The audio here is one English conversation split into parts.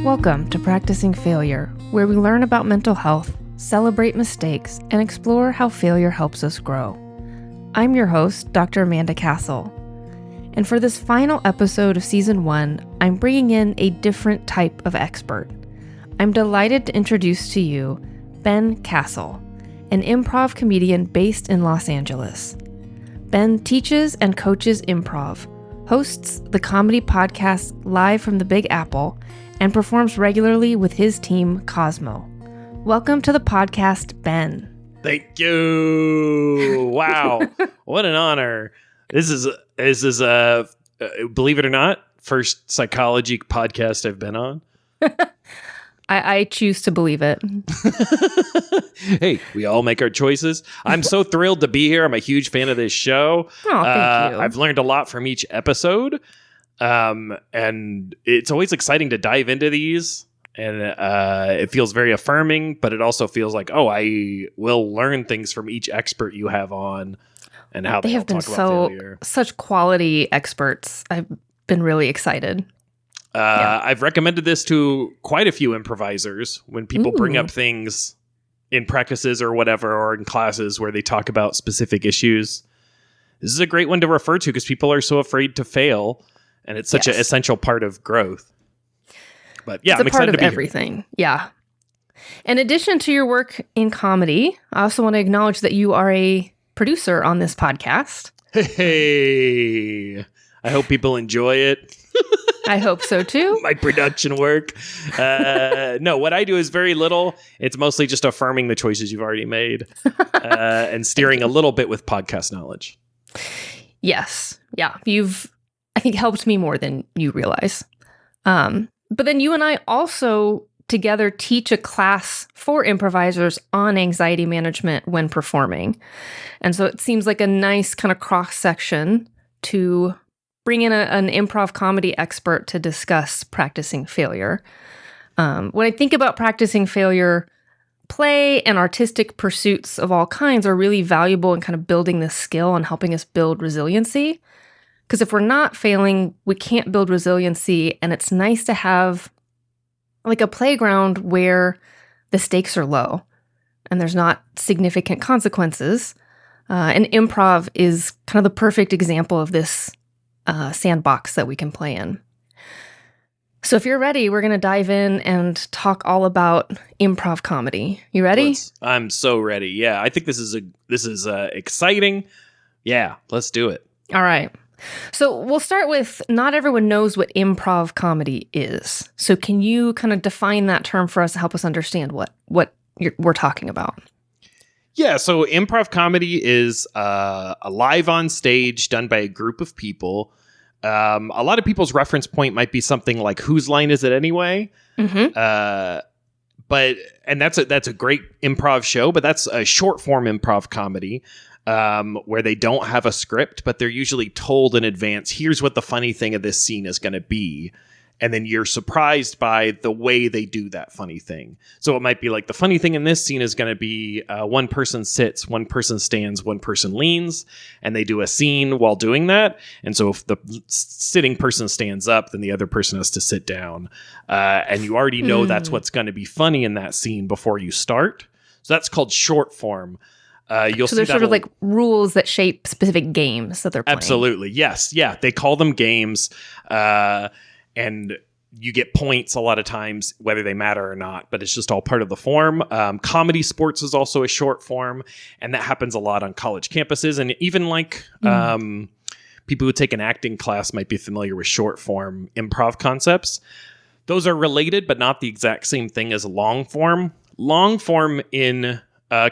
Welcome to Practicing Failure, where we learn about mental health, celebrate mistakes, and explore how failure helps us grow. I'm your host, Dr. Amanda Cassil. And for this final episode of Season 1, I'm bringing in a different type of expert. I'm delighted to introduce to you Ben Cassil, an improv comedian based in Los Angeles. Ben teaches and coaches improv, hosts the comedy podcast Live from the Big Apple, and performs regularly with his team, Cosmo. Welcome to the podcast, Ben. Thank you. Wow. What an honor. This is believe it or not, first psychology podcast I've been on. I choose to believe it. Hey, we all make our choices. I'm so thrilled to be here. I'm a huge fan of this show. Oh, thank you. I've learned a lot from each episode. And it's always exciting to dive into these. And it feels very affirming, but it also feels like, oh, I will learn things from each expert you have on and how they have been talk about failure. Such quality experts. I've been really excited. I've recommended this to quite a few improvisers when people bring up things in practices or whatever, or in classes where they talk about specific issues. This is a great one to refer to because people are so afraid to fail, and it's such an essential part of growth. But yeah, I'm excited to be here. Everything. Yeah. In addition to your work in comedy, I also want to acknowledge that you are a producer on this podcast. Hey, I hope people enjoy it. I hope so too. My production work. No, what I do is very little. It's mostly just affirming the choices you've already made and steering a little bit with podcast knowledge. Yes. Yeah. You've, I think, helped me more than you realize. But then you and I also together teach a class for improvisers on anxiety management when performing. And so it seems like a nice kind of cross-section to bring in an improv comedy expert to discuss practicing failure. When I think about practicing failure, play and artistic pursuits of all kinds are really valuable in kind of building this skill and helping us build resiliency. Because if we're not failing, we can't build resiliency. And it's nice to have like a playground where the stakes are low and there's not significant consequences. And improv is kind of the perfect example of this sandbox that we can play in. So if you're ready, we're going to dive in and talk all about improv comedy. You ready? I'm so ready. Yeah, I think this is exciting. Yeah, let's do it. All right. So we'll start with, not everyone knows what improv comedy is. So can you kind of define that term for us to help us understand what we're talking about? Yeah, so improv comedy is a live on stage done by a group of people. A lot of people's reference point might be something like Whose Line Is It Anyway? Mm-hmm. And that's a great improv show, but that's a short form improv comedy. Where they don't have a script, but they're usually told in advance, here's what the funny thing of this scene is going to be. And then you're surprised by the way they do that funny thing. So it might be like, the funny thing in this scene is going to be one person sits, one person stands, one person leans, and they do a scene while doing that. And so if the sitting person stands up, then the other person has to sit down. And you already know that's what's going to be funny in that scene before you start. So that's called short form. So there's sort of like rules that shape specific games that they're playing. Absolutely. Yes. Yeah. They call them games. And you get points a lot of times, whether they matter or not, but it's just all part of the form. Comedy sports is also a short form, and that happens a lot on college campuses. And even like people who take an acting class might be familiar with short form improv concepts. Those are related, but not the exact same thing as long form. Long form in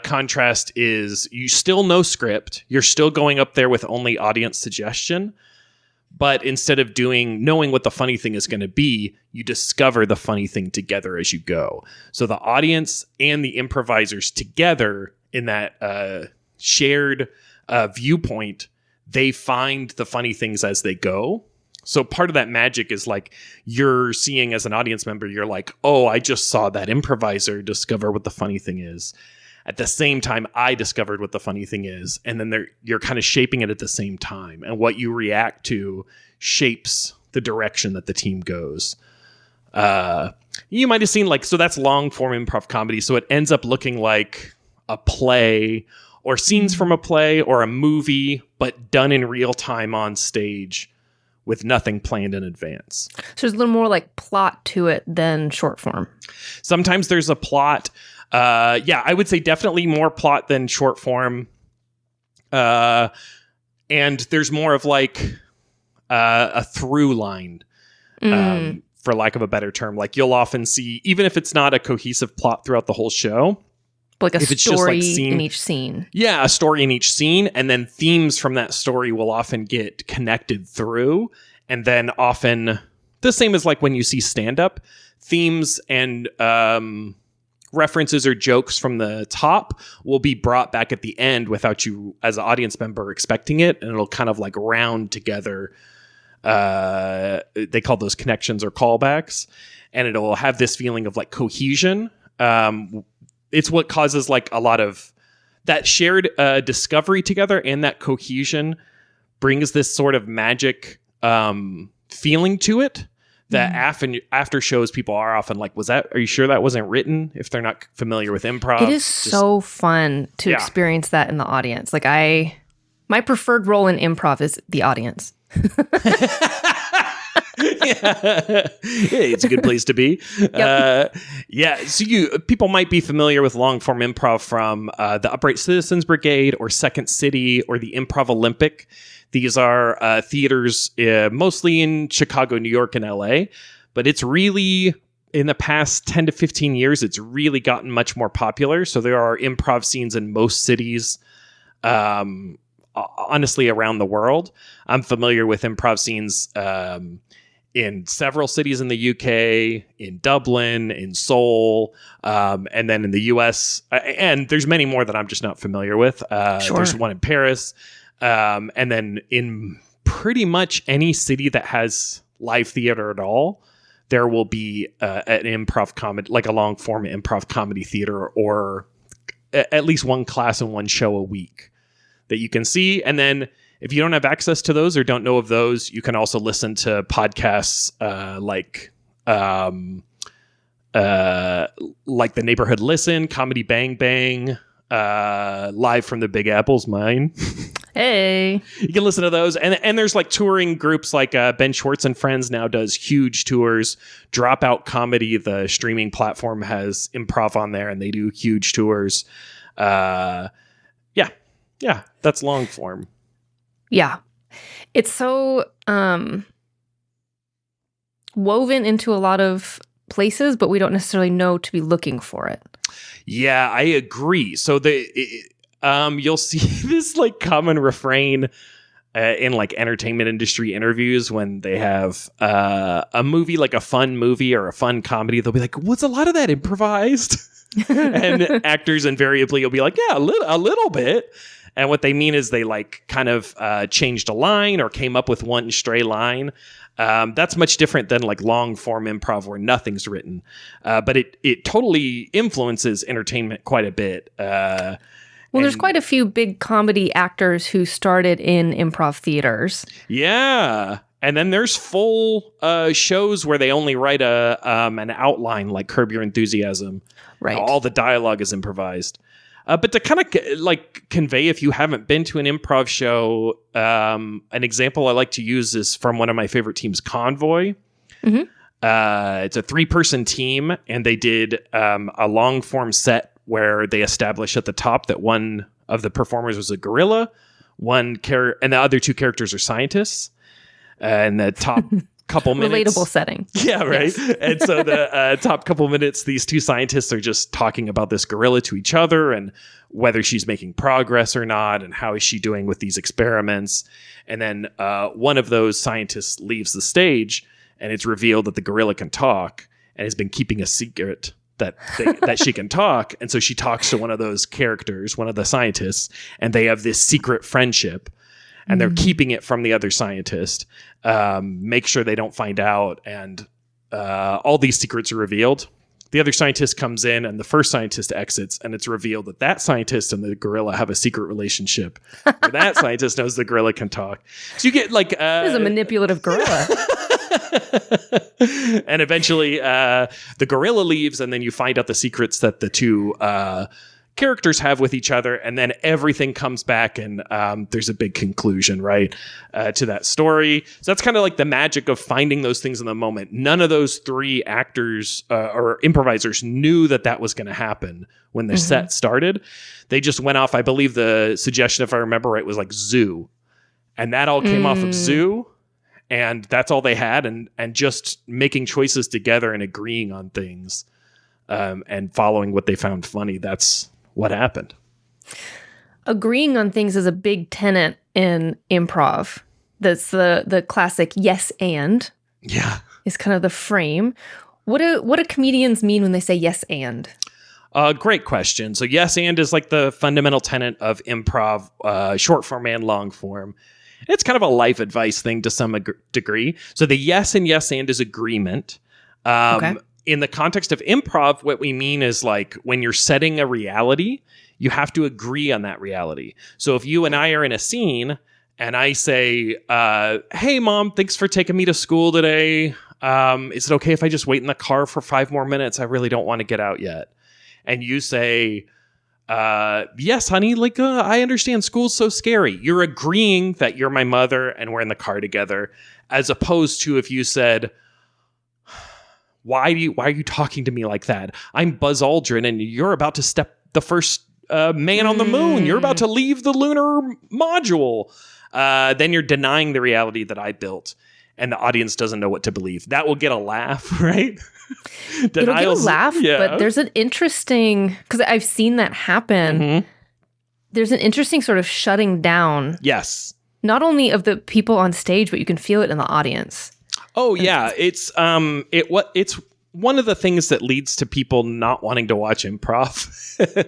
contrast is you still know script. You're still going up there with only audience suggestion. But instead of knowing what the funny thing is going to be, you discover the funny thing together as you go. So the audience and the improvisers together in that shared viewpoint, they find the funny things as they go. So part of that magic is like you're seeing as an audience member, you're like, oh, I just saw that improviser discover what the funny thing is. At the same time, I discovered what the funny thing is. And then you're kind of shaping it at the same time. And what you react to shapes the direction that the team goes. Yeah, you might have seen like, so that's long form improv comedy. So it ends up looking like a play or scenes from a play or a movie, but done in real time on stage with nothing planned in advance. So there's a little more like plot to it than short form. Sometimes there's a plot. I would say definitely more plot than short form. And there's more of like a through line, for lack of a better term. Like you'll often see, even if it's not a cohesive plot throughout the whole show, like a story in each scene. Yeah, a story in each scene. And then themes from that story will often get connected through. And then often, the same as like when you see stand-up, themes and references or jokes from the top will be brought back at the end without you, as an audience member, expecting it. And it'll kind of like round together. They call those connections or callbacks. And it'll have this feeling of like cohesion. It's what causes like a lot of that shared discovery together, and that cohesion brings this sort of magic feeling to it that after shows people are often like, are you sure that wasn't written? If they're not familiar with improv. It is so fun to experience that in the audience. Like my preferred role in improv is the audience. It's a good place to be. Yep. So people might be familiar with long form improv from the Upright Citizens Brigade or Second City or the Improv Olympic. These are theaters mostly in Chicago, New York, and LA, but it's really, in the past 10 to 15 years, it's really gotten much more popular. So there are improv scenes in most cities, honestly, around the world. I'm familiar with improv scenes in several cities in the UK, in Dublin, in Seoul, and then in the US. And there's many more that I'm just not familiar with. Sure. There's one in Paris. And then in pretty much any city that has live theater at all, there will be an improv comedy, like a long form improv comedy theater, or at least one class and one show a week that you can see. And then if you don't have access to those or don't know of those, you can also listen to podcasts like The Neighborhood Listen, Comedy Bang Bang, Live from the Big Apple's mine. Hey. You can listen to those. And there's like touring groups like Ben Schwartz and Friends now does huge tours. Dropout Comedy, the streaming platform, has improv on there and they do huge tours. Yeah, that's long form. Yeah. It's so woven into a lot of places, but we don't necessarily know to be looking for it. Yeah, I agree. So you'll see this like common refrain in like entertainment industry interviews when they have a movie, like a fun movie or a fun comedy. They'll be like, was a lot of that improvised? And actors invariably will be like, yeah, a little bit. And what they mean is they like kind of changed a line or came up with one stray line. That's much different than like long form improv where nothing's written. But it totally influences entertainment quite a bit. Well, there's quite a few big comedy actors who started in improv theaters. Yeah. And then there's full shows where they only write an outline, like Curb Your Enthusiasm. Right. All the dialogue is improvised. But to kind of like convey, if you haven't been to an improv show, an example I like to use is from one of my favorite teams, Convoy. Mm-hmm. It's a 3-person team, and they did a long form set where they established at the top that one of the performers was a gorilla, and the other 2 characters are scientists. And the top couple minutes. Relatable setting. Yeah, right. Yes. And so the top couple minutes, these 2 scientists are just talking about this gorilla to each other and whether she's making progress or not and how is she doing with these experiments. And then one of those scientists leaves the stage and it's revealed that the gorilla can talk and has been keeping a secret that she can talk. And so she talks to one of those characters, one of the scientists, and they have this secret friendship. And they're keeping it from the other scientist, make sure they don't find out. And all these secrets are revealed. The other scientist comes in and the first scientist exits. And it's revealed that scientist and the gorilla have a secret relationship. Where that scientist knows the gorilla can talk. So you get like... This is a manipulative gorilla. And eventually the gorilla leaves, and then you find out the secrets that the two characters have with each other, and then everything comes back, and there's a big conclusion, right, to that story. So that's kind of like the magic of finding those things in the moment. None of those three actors or improvisers knew that was going to happen when the set started. They just went off. I believe the suggestion, if I remember right, was like zoo, and that all came off of zoo, and that's all they had, and just making choices together and agreeing on things, and following what they found funny. That's what happened. Agreeing on things is a big tenet in improv. That's the classic yes and. Yeah. Is kind of the frame. What do comedians mean when they say yes and? Great question. So yes and is like the fundamental tenet of improv, short form and long form. It's kind of a life advice thing to some degree. So the yes and is agreement. Okay. In the context of improv, what we mean is like when you're setting a reality, you have to agree on that reality. So if you and I are in a scene and I say, hey, Mom, thanks for taking me to school today. Is it okay if I just wait in the car for 5 more minutes? I really don't want to get out yet. And you say, yes, honey, like, I understand school's so scary. You're agreeing that you're my mother and we're in the car together, as opposed to if you said, why are you talking to me like that? I'm Buzz Aldrin, and you're about to step the first man on the moon. You're about to leave the lunar module. Then you're denying the reality that I built, and the audience doesn't know what to believe. That will get a laugh, right? It'll get a laugh, but there's an interesting, because I've seen that happen. Mm-hmm. There's an interesting sort of shutting down. Yes. Not only of the people on stage, but you can feel it in the audience. Oh yeah, it's one of the things that leads to people not wanting to watch improv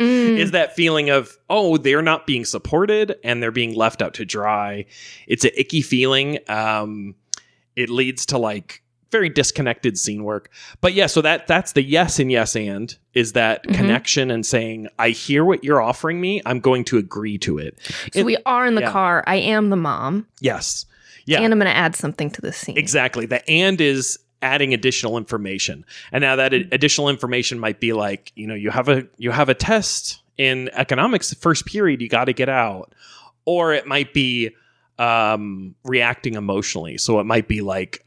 is that feeling of, oh, they're not being supported and they're being left out to dry. It's an icky feeling. It leads to like very disconnected scene work. But yeah, so that's the yes and is that connection and saying, I hear what you're offering me. I'm going to agree to it. So we are in the car. I am the mom. Yes. Yeah. And I'm going to add something to this scene. Exactly. The and is adding additional information. And now that additional information might be like, you have a test in economics, the first period, you got to get out. Or it might be reacting emotionally. So it might be like,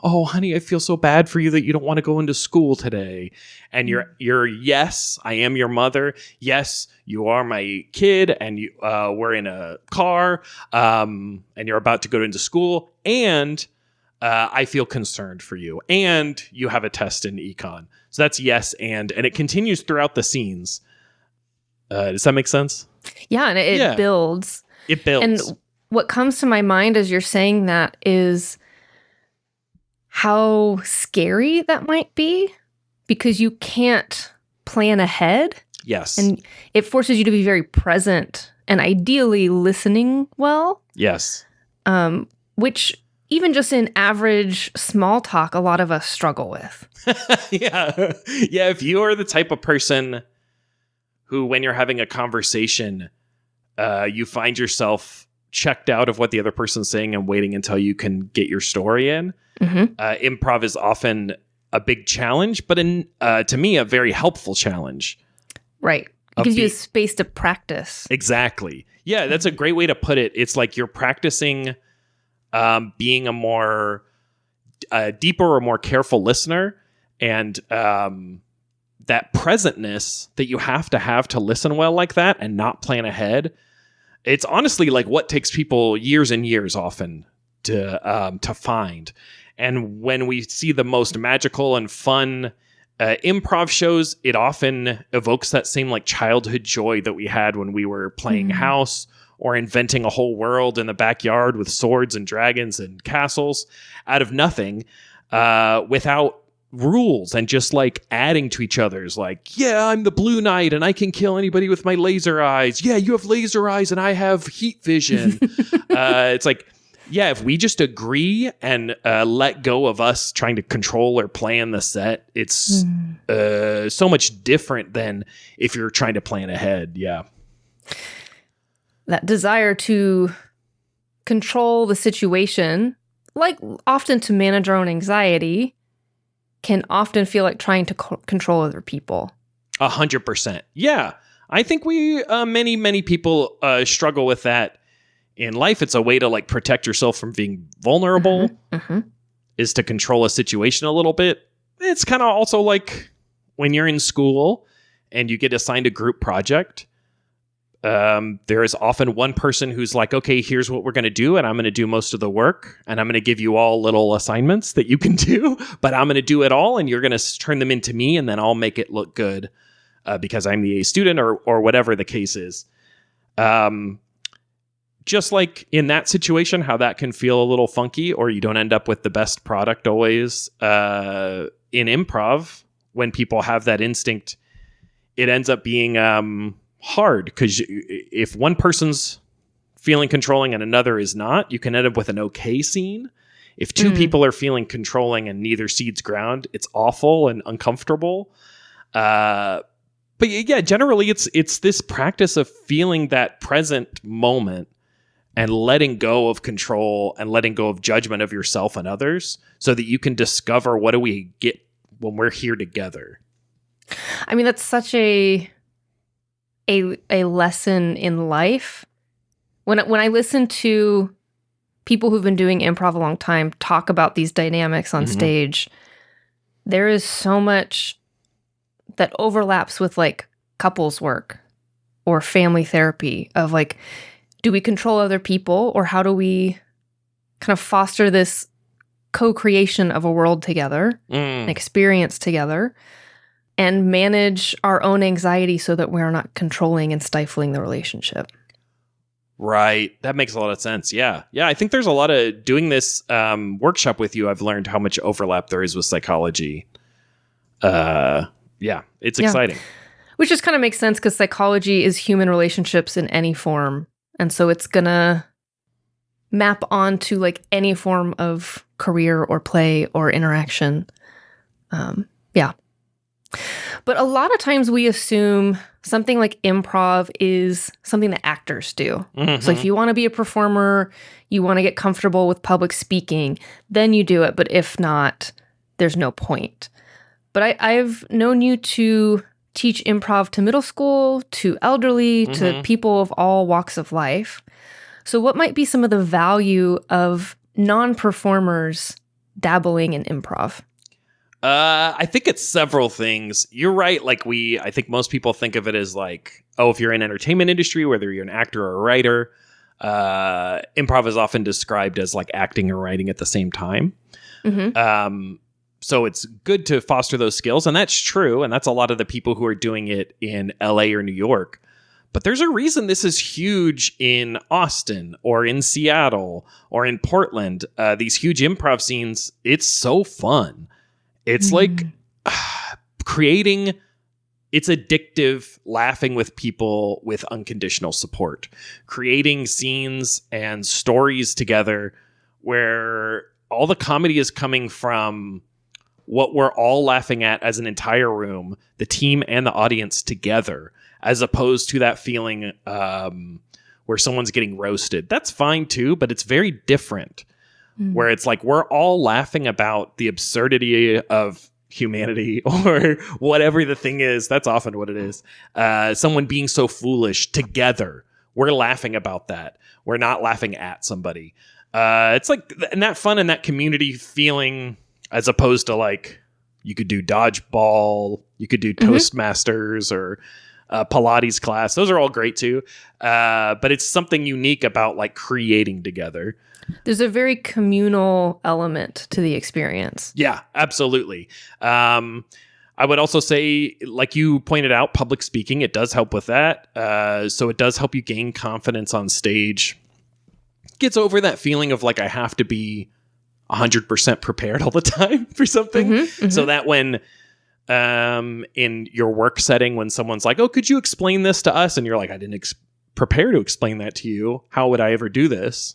oh, honey, I feel so bad for you that you don't want to go into school today. And you're yes, I am your mother. Yes, you are my kid, and we're in a car, and you're about to go into school, and I feel concerned for you, and you have a test in econ. So that's yes, and it continues throughout the scenes. Does that make sense? Yeah, and it builds. It builds. And what comes to my mind as you're saying that is how scary that might be, because you can't plan ahead. Yes. And it forces you to be very present and ideally listening well. Yes. Which even just in average small talk, a lot of us struggle with. Yeah. Yeah. If you are the type of person who, when you're having a conversation, you find yourself checked out of what the other person's saying and waiting until you can get your story in. Improv is often a big challenge, but to me, a very helpful challenge. Right. It gives you a space to practice. Exactly. Yeah, that's a great way to put it. It's like you're practicing being a more deeper or more careful listener, and that presentness that you have to listen well like that and not plan ahead. It's honestly like what takes people years and years often to find. And when we see the most magical and fun improv shows, it often evokes that same like childhood joy that we had when we were playing house or inventing a whole world in the backyard with swords and dragons and castles out of nothing, without rules, and just like adding to each other's, like, yeah, I'm the Blue Knight and I can kill anybody with my laser eyes. Yeah, you have laser eyes and I have heat vision. It's like, yeah, if we just agree and let go of us trying to control or plan the set, it's so much different than if you're trying to plan ahead. Yeah. That desire to control the situation like often to manage our own anxiety, can often feel like trying to control other people. 100%. Yeah. I think many people struggle with that in life. It's a way to like protect yourself from being vulnerable, is to control a situation a little bit. It's kind of also like when you're in school and you get assigned a group project. There is often one person who's like, okay, here's what we're going to do. And I'm going to do most of the work. And I'm going to give you all little assignments that you can do. But I'm going to do it all. And you're going to turn them into me. And then I'll make it look good because I'm the A student or whatever the case is. Just like in that situation, how that can feel a little funky, or you don't end up with the best product always. In improv, when people have that instinct, it ends up being hard, because if one person's feeling controlling and another is not, you can end up with an okay scene. If two people are feeling controlling and neither cedes ground, it's awful and uncomfortable. But yeah, generally it's this practice of feeling that present moment and letting go of control and letting go of judgment of yourself and others, so that you can discover, what do we get when we're here together? I mean, that's such a lesson in life. When I listen to people who've been doing improv a long time talk about these dynamics on stage, there is so much that overlaps with like couples work or family therapy, of like, do we control other people, or how do we kind of foster this co-creation of a world together, an experience together, and manage our own anxiety so that we're not controlling and stifling the relationship. Right. That makes a lot of sense. Yeah. Yeah. I think there's a lot of doing this workshop with you. I've learned how much overlap there is with psychology. Yeah, it's exciting. Which just kind of makes sense, because psychology is human relationships in any form. And so it's going to map onto like any form of career or play or interaction. Yeah. But a lot of times we assume something like improv is something that actors do. So if you want to be a performer, you want to get comfortable with public speaking, then you do it. But if not, there's no point. But I've known you to teach improv to middle school, to elderly, to people of all walks of life. So what might be some of the value of non-performers dabbling in improv? I think it's several things. You're right. Like I think most people think of it as like, oh, if you're in entertainment industry, whether you're an actor or a writer, improv is often described as like acting or writing at the same time. So it's good to foster those skills. And that's true. And that's a lot of the people who are doing it in LA or New York. But there's a reason this is huge in Austin or in Seattle or in Portland. These huge improv scenes, it's so fun. It's like creating, it's addictive, laughing with people with unconditional support, creating scenes and stories together where all the comedy is coming from what we're all laughing at as an entire room, the team and the audience together, as opposed to that feeling where someone's getting roasted. That's fine too, but it's very different. Where it's like we're all laughing about the absurdity of humanity or whatever the thing is. That's often what it is. Someone being so foolish together. We're laughing about that. We're not laughing at somebody. It's like, and that fun and that community feeling, as opposed to like, you could do dodgeball, you could do Toastmasters or Pilates class. Those are all great too. But it's something unique about like creating together. There's a very communal element to the experience. Yeah, absolutely. I would also say, like you pointed out, public speaking, it does help with that. So it does help you gain confidence on stage. Gets over that feeling of like, I have to be 100% prepared all the time for something. So that when in your work setting, when someone's like, oh, could you explain this to us? And you're like, I didn't prepare to explain that to you. How would I ever do this?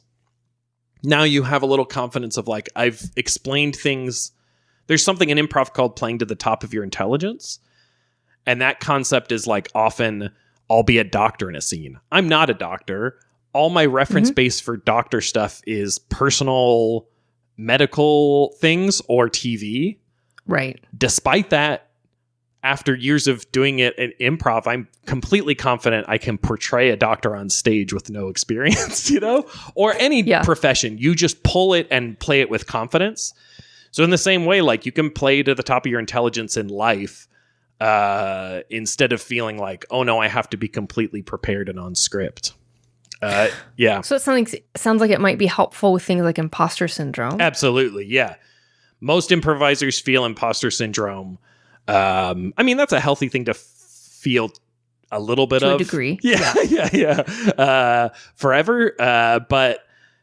Now you have a little confidence of like, I've explained things. There's something in improv called playing to the top of your intelligence. And that concept is like, often I'll be a doctor in a scene. I'm not a doctor. All my reference base for doctor stuff is personal medical things or TV. Right. Despite that, after years of doing it in improv, I'm completely confident I can portray a doctor on stage with no experience, or any profession. You just pull it and play it with confidence. So in the same way, like, you can play to the top of your intelligence in life instead of feeling like, oh no, I have to be completely prepared and on script. Yeah. So it sounds like it might be helpful with things like imposter syndrome. Absolutely. Yeah. Most improvisers feel imposter syndrome. I mean, that's a healthy thing to feel a little bit to of. a degree. Yeah. Forever. But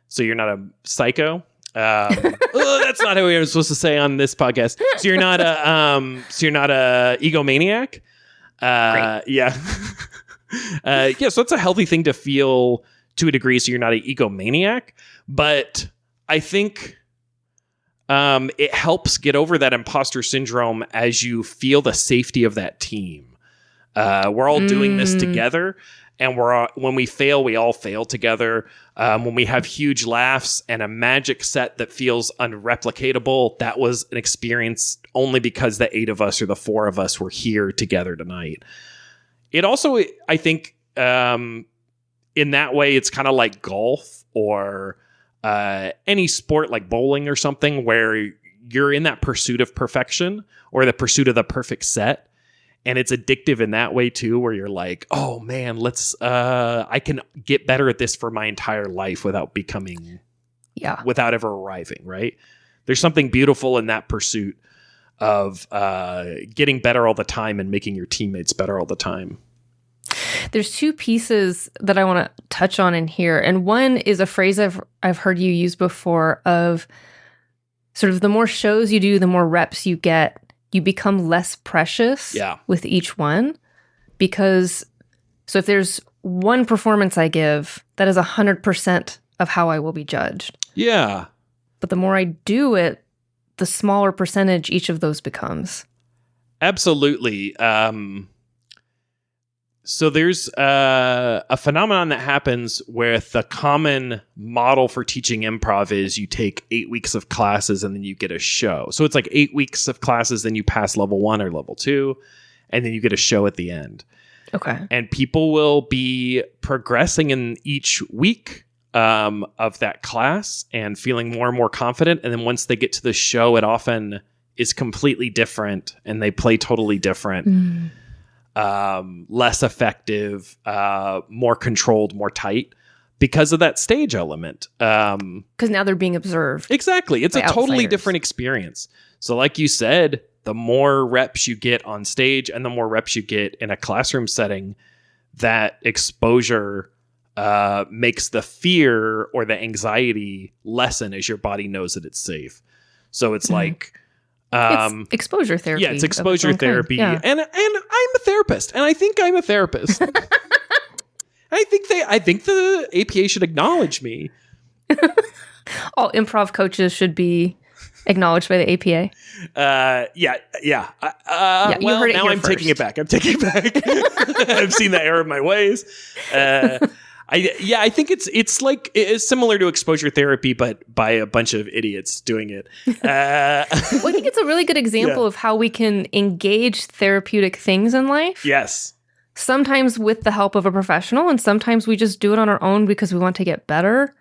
so you're not a psycho. That's not how we were supposed to say on this podcast. So you're not a egomaniac. Great. Yeah. So it's a healthy thing to feel to a degree. So you're not an egomaniac, but I think it helps get over that imposter syndrome as you feel the safety of that team. We're all doing this together, and when we fail, we all fail together. When we have huge laughs and a magic set that feels unreplicatable, that was an experience only because the 8 of us or the 4 of us were here together tonight. It also, I think, in that way, it's kind of like golf or any sport like bowling or something where you're in that pursuit of perfection or the pursuit of the perfect set. And it's addictive in that way too, where you're like, oh man, I can get better at this for my entire life without ever arriving, right? There's something beautiful in that pursuit of getting better all the time and making your teammates better all the time. There's 2 pieces that I want to touch on in here. And one is a phrase I've heard you use before of sort of the more shows you do, the more reps you get, you become less precious with each one. Because so if there's one performance I give, that is 100% of how I will be judged. Yeah. But the more I do it, the smaller percentage each of those becomes. Absolutely. So there's a phenomenon that happens with the common model for teaching improv is you take 8 weeks of classes and then you get a show. So it's like 8 weeks of classes, then you pass level 1 or level 2, and then you get a show at the end. Okay. And people will be progressing in each week of that class and feeling more and more confident. And then once they get to the show, it often is completely different and they play totally different. Less effective, more controlled, more tight because of that stage element. Because now they're being observed. Exactly. It's a totally outsiders. different experience. So like you said, the more reps you get on stage and the more reps you get in a classroom setting, that exposure makes the fear or the anxiety lessen as your body knows that it's safe. So it's like... it's exposure therapy. Yeah, it's exposure therapy. Yeah. And I'm a therapist, and I think I'm a therapist. I think the APA should acknowledge me. All improv coaches should be acknowledged by the APA. Yeah. You heard it now here I'm first. taking it back. I've seen the error of my ways. I think it's similar to exposure therapy, but by a bunch of idiots doing it. Well, I think it's a really good example of how we can engage therapeutic things in life. Yes. Sometimes with the help of a professional, and sometimes we just do it on our own because we want to get better.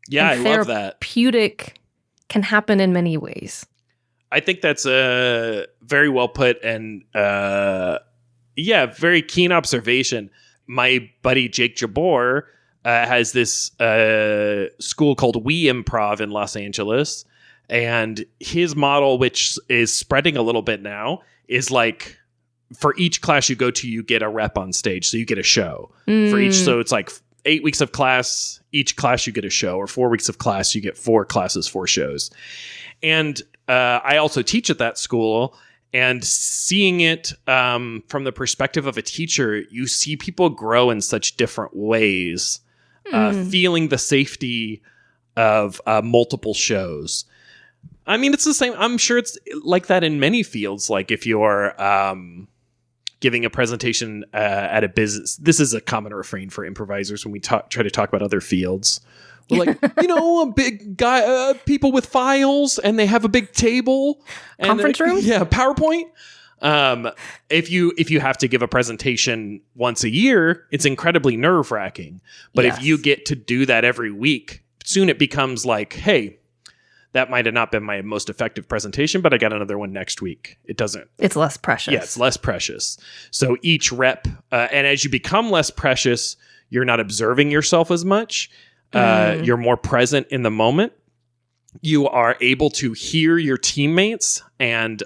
Yeah, and I love that. Therapeutic can happen in many ways. I think that's very well put and very keen observation. My buddy Jake Jabor has this school called We Improv in Los Angeles. And his model, which is spreading a little bit now, is like for each class you go to, you get a rep on stage. So you get a show for each. So it's like 8 weeks of class, each class you get a show, or 4 weeks of class, you get 4 classes, 4 shows. And I also teach at that school. And seeing it from the perspective of a teacher, you see people grow in such different ways, feeling the safety of multiple shows. I mean, it's the same. I'm sure it's like that in many fields. Like if you're giving a presentation at a business, this is a common refrain for improvisers when we try to talk about other fields, We're like, a big guy, people with files, and they have a big table. And, conference room? Yeah, PowerPoint. If you have to give a presentation once a year, it's incredibly nerve-wracking. But if you get to do that every week, soon it becomes like, hey, that might have not been my most effective presentation, but I got another one next week. It doesn't. It's less precious. Yeah, it's less precious. So each rep, and as you become less precious, you're not observing yourself as much. You're more present in the moment. You are able to hear your teammates and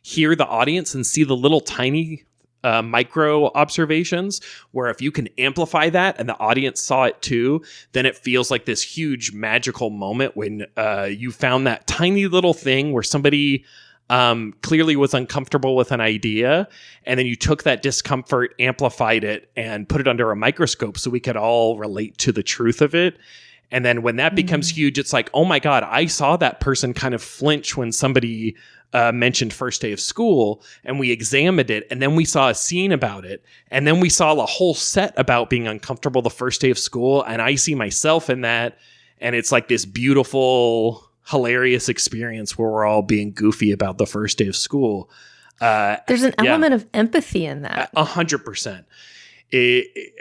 hear the audience and see the little tiny micro observations, where if you can amplify that and the audience saw it too, then it feels like this huge magical moment when you found that tiny little thing where somebody clearly was uncomfortable with an idea, and then you took that discomfort, amplified it, and put it under a microscope so we could all relate to the truth of it. And then when that becomes huge, it's like, oh my God, I saw that person kind of flinch when somebody mentioned first day of school, and we examined it, and then we saw a scene about it, and then we saw a whole set about being uncomfortable the first day of school, and I see myself in that, and it's like this beautiful, hilarious experience where we're all being goofy about the first day of school. There's an element of empathy in that. 100%.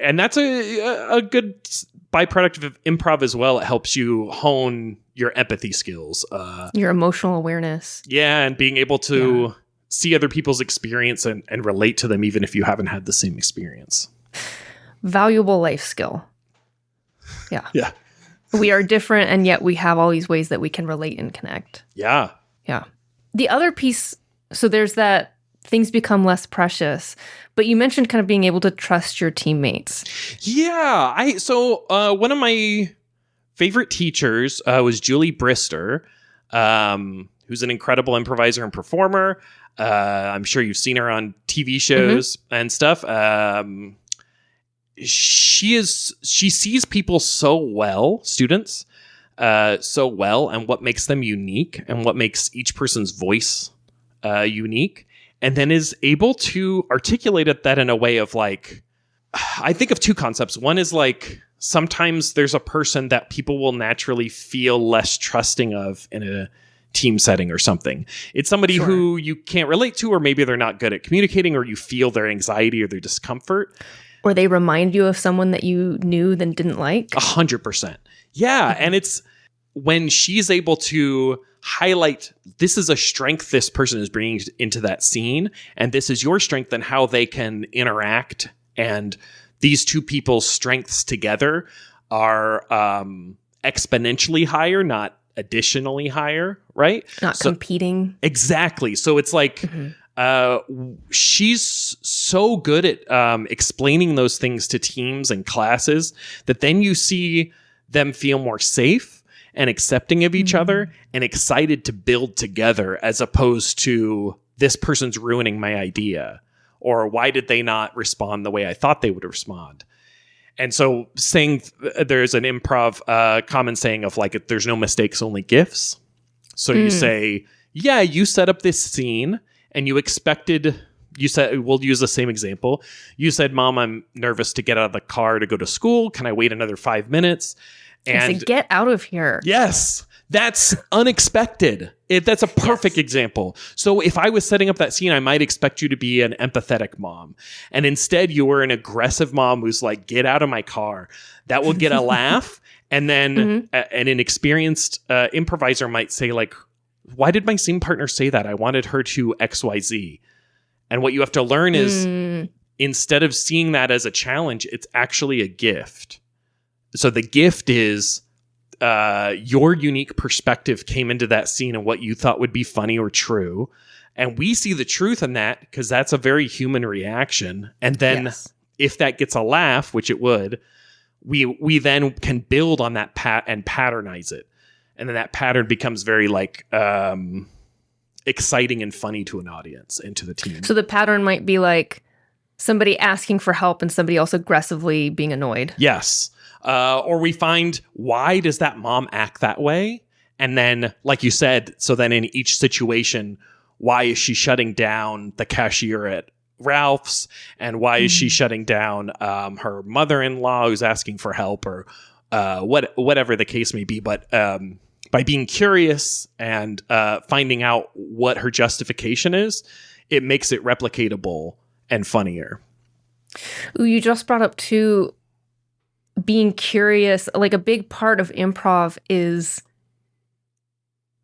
And that's a good byproduct of improv as well. It helps you hone your empathy skills. Your emotional awareness. Yeah, and being able to see other people's experience and relate to them even if you haven't had the same experience. Valuable life skill. Yeah. Yeah. We are different, and yet we have all these ways that we can relate and connect. Yeah. Yeah. The other piece, so there's that things become less precious, but you mentioned kind of being able to trust your teammates. Yeah. So one of my favorite teachers was Julie Brister, who's an incredible improviser and performer. I'm sure you've seen her on TV shows and stuff. She sees people so well, students, so well, and what makes them unique and what makes each person's voice unique, and then is able to articulate that in a way of like, I think of two concepts. One is like, sometimes there's a person that people will naturally feel less trusting of in a team setting or something. It's somebody who you can't relate to, or maybe they're not good at communicating, or you feel their anxiety or their discomfort. Or they remind you of someone that you knew then didn't like. 100%. Yeah. And it's when she's able to highlight, this is a strength this person is bringing into that scene, and this is your strength, and how they can interact. And these two people's strengths together are exponentially higher, not additionally higher, right? Not competing. Exactly. So it's like, she's so good at explaining those things to teams and classes that then you see them feel more safe and accepting of each other and excited to build together, as opposed to, this person's ruining my idea, or why did they not respond the way I thought they would respond? And so there's an improv common saying of like, there's no mistakes, only gifts. So you say, yeah, you set up this scene, and you said, we'll use the same example. You said, Mom, I'm nervous to get out of the car to go to school. Can I wait another 5 minutes? And I said, get out of here. Yes, that's unexpected. That's a perfect example. So if I was setting up that scene, I might expect you to be an empathetic mom. And instead you were an aggressive mom who's like, get out of my car. That will get a laugh. And then an inexperienced improviser might say like, why did my scene partner say that? I wanted her to XYZ. And what you have to learn is, instead of seeing that as a challenge, it's actually a gift. So the gift is your unique perspective came into that scene and what you thought would be funny or true. And we see the truth in that because that's a very human reaction. And then if that gets a laugh, which it would, we then can build on that and patternize it. And then that pattern becomes very like exciting and funny to an audience and to the team. So the pattern might be like somebody asking for help and somebody else aggressively being annoyed. Yes. Or we find, why does that mom act that way? And then, like you said, so then in each situation, why is she shutting down the cashier at Ralph's? And why is she shutting down her mother-in-law who's asking for help? Or whatever the case may be. But by being curious and finding out what her justification is, it makes it replicatable and funnier. Ooh, you just brought up too, being curious. Like a big part of improv is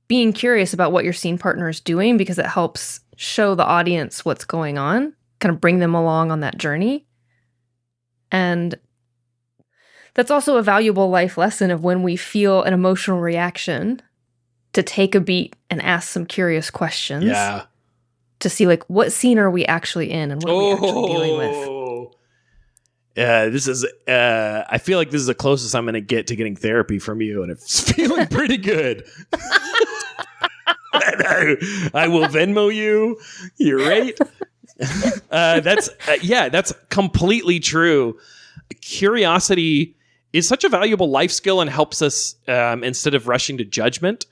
being curious about what your scene partner is doing, because it helps show the audience what's going on, kind of bring them along on that journey. And that's also a valuable life lesson of when we feel an emotional reaction, to take a beat and ask some curious questions. Yeah. To see like, what scene are we actually in and what are we actually dealing with? This is, I feel like this is the closest I'm going to get to getting therapy from you, and it's feeling pretty good. I will Venmo you. You're right. That's completely true. Curiosity is such a valuable life skill and helps us, instead of rushing to judgment,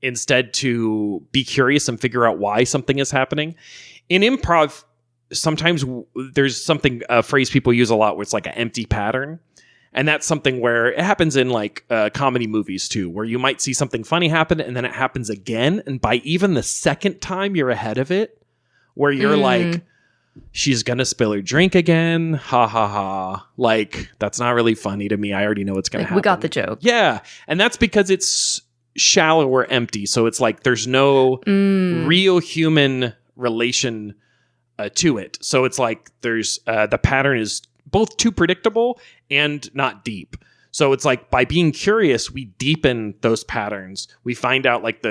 instead to be curious and figure out why something is happening. In improv, sometimes there's something, a phrase people use a lot where it's like an empty pattern. And that's something where it happens in like comedy movies too, where you might see something funny happen and then it happens again. And by even the second time, you're ahead of it, where you're like, she's going to spill her drink again. Ha ha ha. Like, that's not really funny to me. I already know what's going to happen. We got the joke. Yeah. And that's because it's shallow or empty. So it's like there's no real human relation to it. So it's like there's the pattern is both too predictable and not deep. So it's like by being curious, we deepen those patterns. We find out like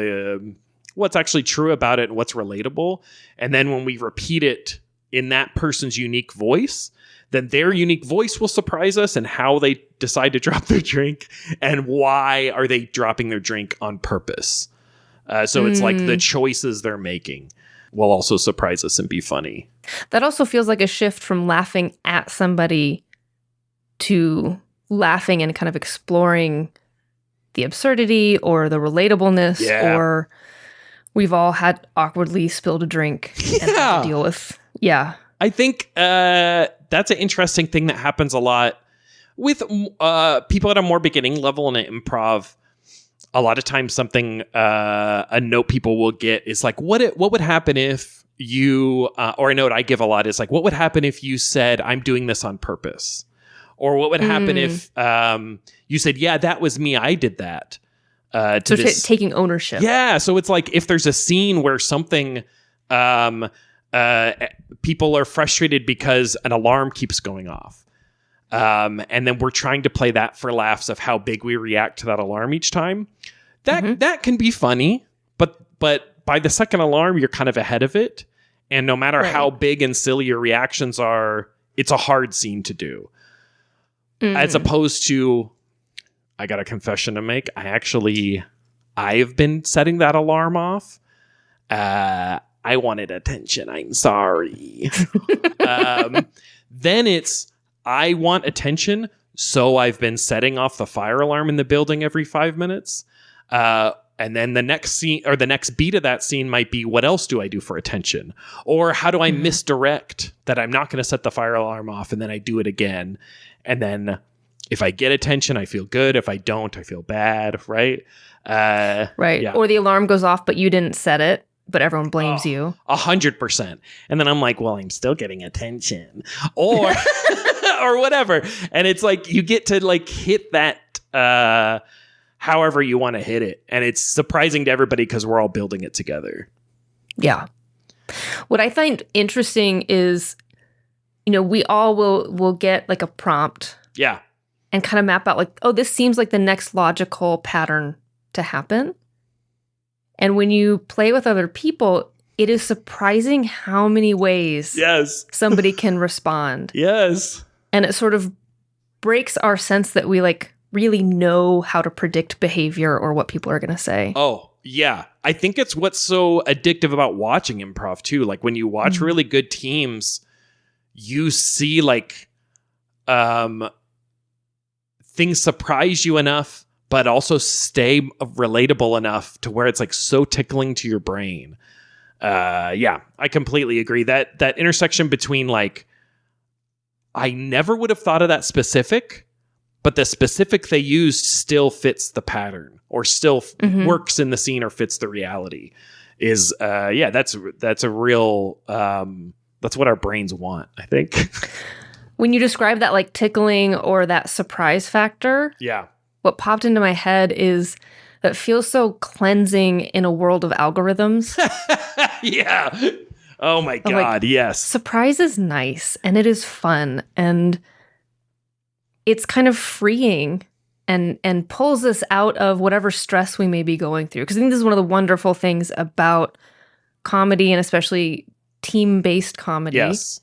what's actually true about it and what's relatable. And then when we repeat it in that person's unique voice, then their unique voice will surprise us, and how they decide to drop their drink and why are they dropping their drink on purpose. So it's like the choices they're making will also surprise us and be funny. That also feels like a shift from laughing at somebody to laughing and kind of exploring the absurdity or the relatableness, or we've all had awkwardly spilled a drink and had to deal with. Yeah. I think that's an interesting thing that happens a lot with people at a more beginning level in an improv. A lot of times something, a note people will get is like, what would happen if you, or a note I give a lot is like, what would happen if you said, I'm doing this on purpose? Or what would happen if you said, yeah, that was me, I did that. So taking ownership. Yeah, so it's like if there's a scene where something, people are frustrated because an alarm keeps going off. And then we're trying to play that for laughs of how big we react to that alarm each time. That can be funny, but by the second alarm, you're kind of ahead of it. And no matter how big and silly your reactions are, it's a hard scene to do. As opposed to, I got a confession to make. I've been setting that alarm off. I wanted attention. I'm sorry. Then it's, I want attention, so I've been setting off the fire alarm in the building every 5 minutes. And then the next scene or the next beat of that scene might be, what else do I do for attention? Or how do I misdirect that I'm not going to set the fire alarm off, and then I do it again. And then if I get attention, I feel good. If I don't, I feel bad, right? Right. Yeah. Or the alarm goes off, but you didn't set it, but everyone blames you. 100%. And then I'm like, well, I'm still getting attention. Or or whatever. And it's like you get to like hit that however you want to hit it. And it's surprising to everybody because we're all building it together. Yeah. What I find interesting is, you know, we all will get like a prompt. Yeah. And kind of map out like, oh, this seems like the next logical pattern to happen. And when you play with other people, it is surprising how many ways somebody can respond. Yes. And it sort of breaks our sense that we like really know how to predict behavior or what people are going to say. Oh, yeah. I think it's what's so addictive about watching improv too. Like when you watch really good teams, you see like things surprise you enough, but also stay relatable enough to where it's like so tickling to your brain. Yeah, I completely agree. That intersection between like, I never would have thought of that specific, but the specific they used still fits the pattern or still works in the scene or fits the reality. Is that's a real that's what our brains want, I think. When you describe that like tickling or that surprise factor, what popped into my head is that feels so cleansing in a world of algorithms. Yeah. Oh my God, yes. Surprise is nice and it is fun and it's kind of freeing and pulls us out of whatever stress we may be going through. Because I think this is one of the wonderful things about comedy and especially team-based comedy. Yes.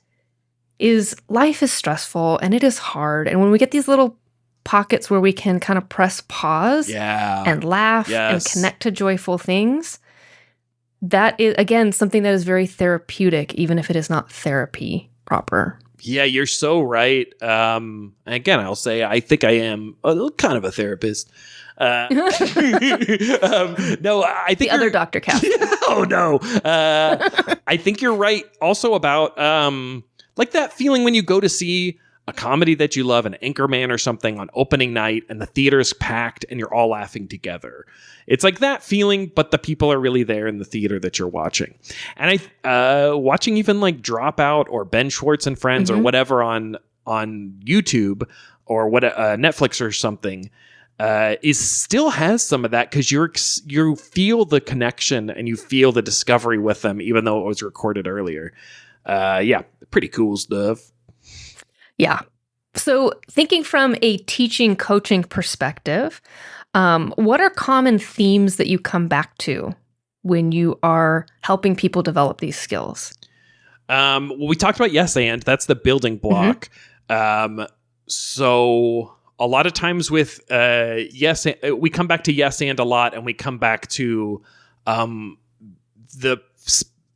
Is life is stressful and it is hard. And when we get these little pockets where we can kind of press pause and laugh and connect to joyful things, that is, again, something that is very therapeutic, even if it is not therapy proper. Yeah, you're so right. Again, I'll say I think I am kind of a therapist. No, I think the other Dr. Cass. Oh, no. I think you're right also about like that feeling when you go to see a comedy that you love, an Anchorman or something on opening night and the theater's packed and you're all laughing together. It's like that feeling, but the people are really there in the theater that you're watching. And watching even like Dropout or Ben Schwartz and Friends or whatever on YouTube or Netflix or something is still has some of that because you feel the connection and you feel the discovery with them, even though it was recorded earlier. Pretty cool stuff. Yeah. So thinking from a teaching coaching perspective, what are common themes that you come back to when you are helping people develop these skills? We talked about yes and. That's the building block. So a lot of times with yes, we come back to yes and a lot, and we come back to the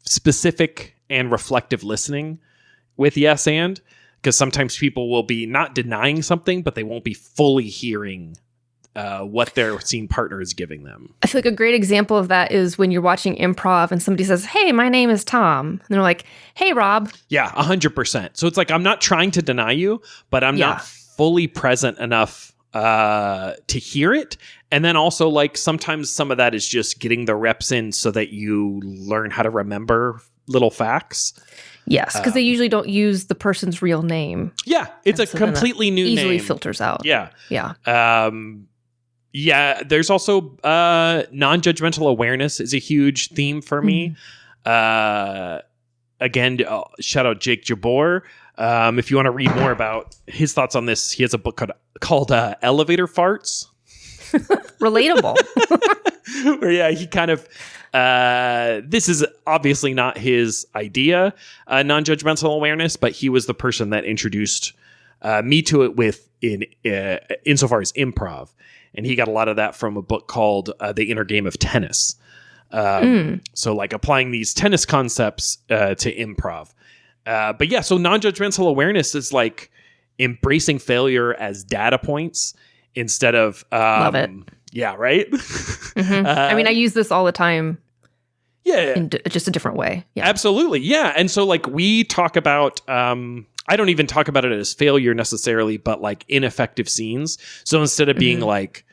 specific and reflective listening with yes and, because sometimes people will be not denying something, but they won't be fully hearing what their scene partner is giving them. I feel like a great example of that is when you're watching improv and somebody says, "Hey, my name is Tom." And they're like, "Hey, Rob." Yeah, 100%. So it's like, I'm not trying to deny you, but I'm not fully present enough to hear it. And then also like sometimes some of that is just getting the reps in so that you learn how to remember little facts. Yes, because they usually don't use the person's real name. Yeah, it's a completely new name. Easily filters out. Yeah. Yeah. There's also nonjudgmental awareness is a huge theme for me. Again, shout out Jake Jabor. If you want to read more about his thoughts on this, he has a book called Elevator Farts. Relatable. Where, he kind of... this is obviously not his idea, non-judgmental awareness, but he was the person that introduced me to it insofar as improv. And he got a lot of that from a book called The Inner Game of Tennis. So like applying these tennis concepts to improv. So non-judgmental awareness is like embracing failure as data points instead of... Love it. Yeah, right? I mean, I use this all the time. Yeah. In just a different way. Yeah. Absolutely. Yeah. And so like we talk about, I don't even talk about it as failure necessarily, but like ineffective scenes. So instead of being like,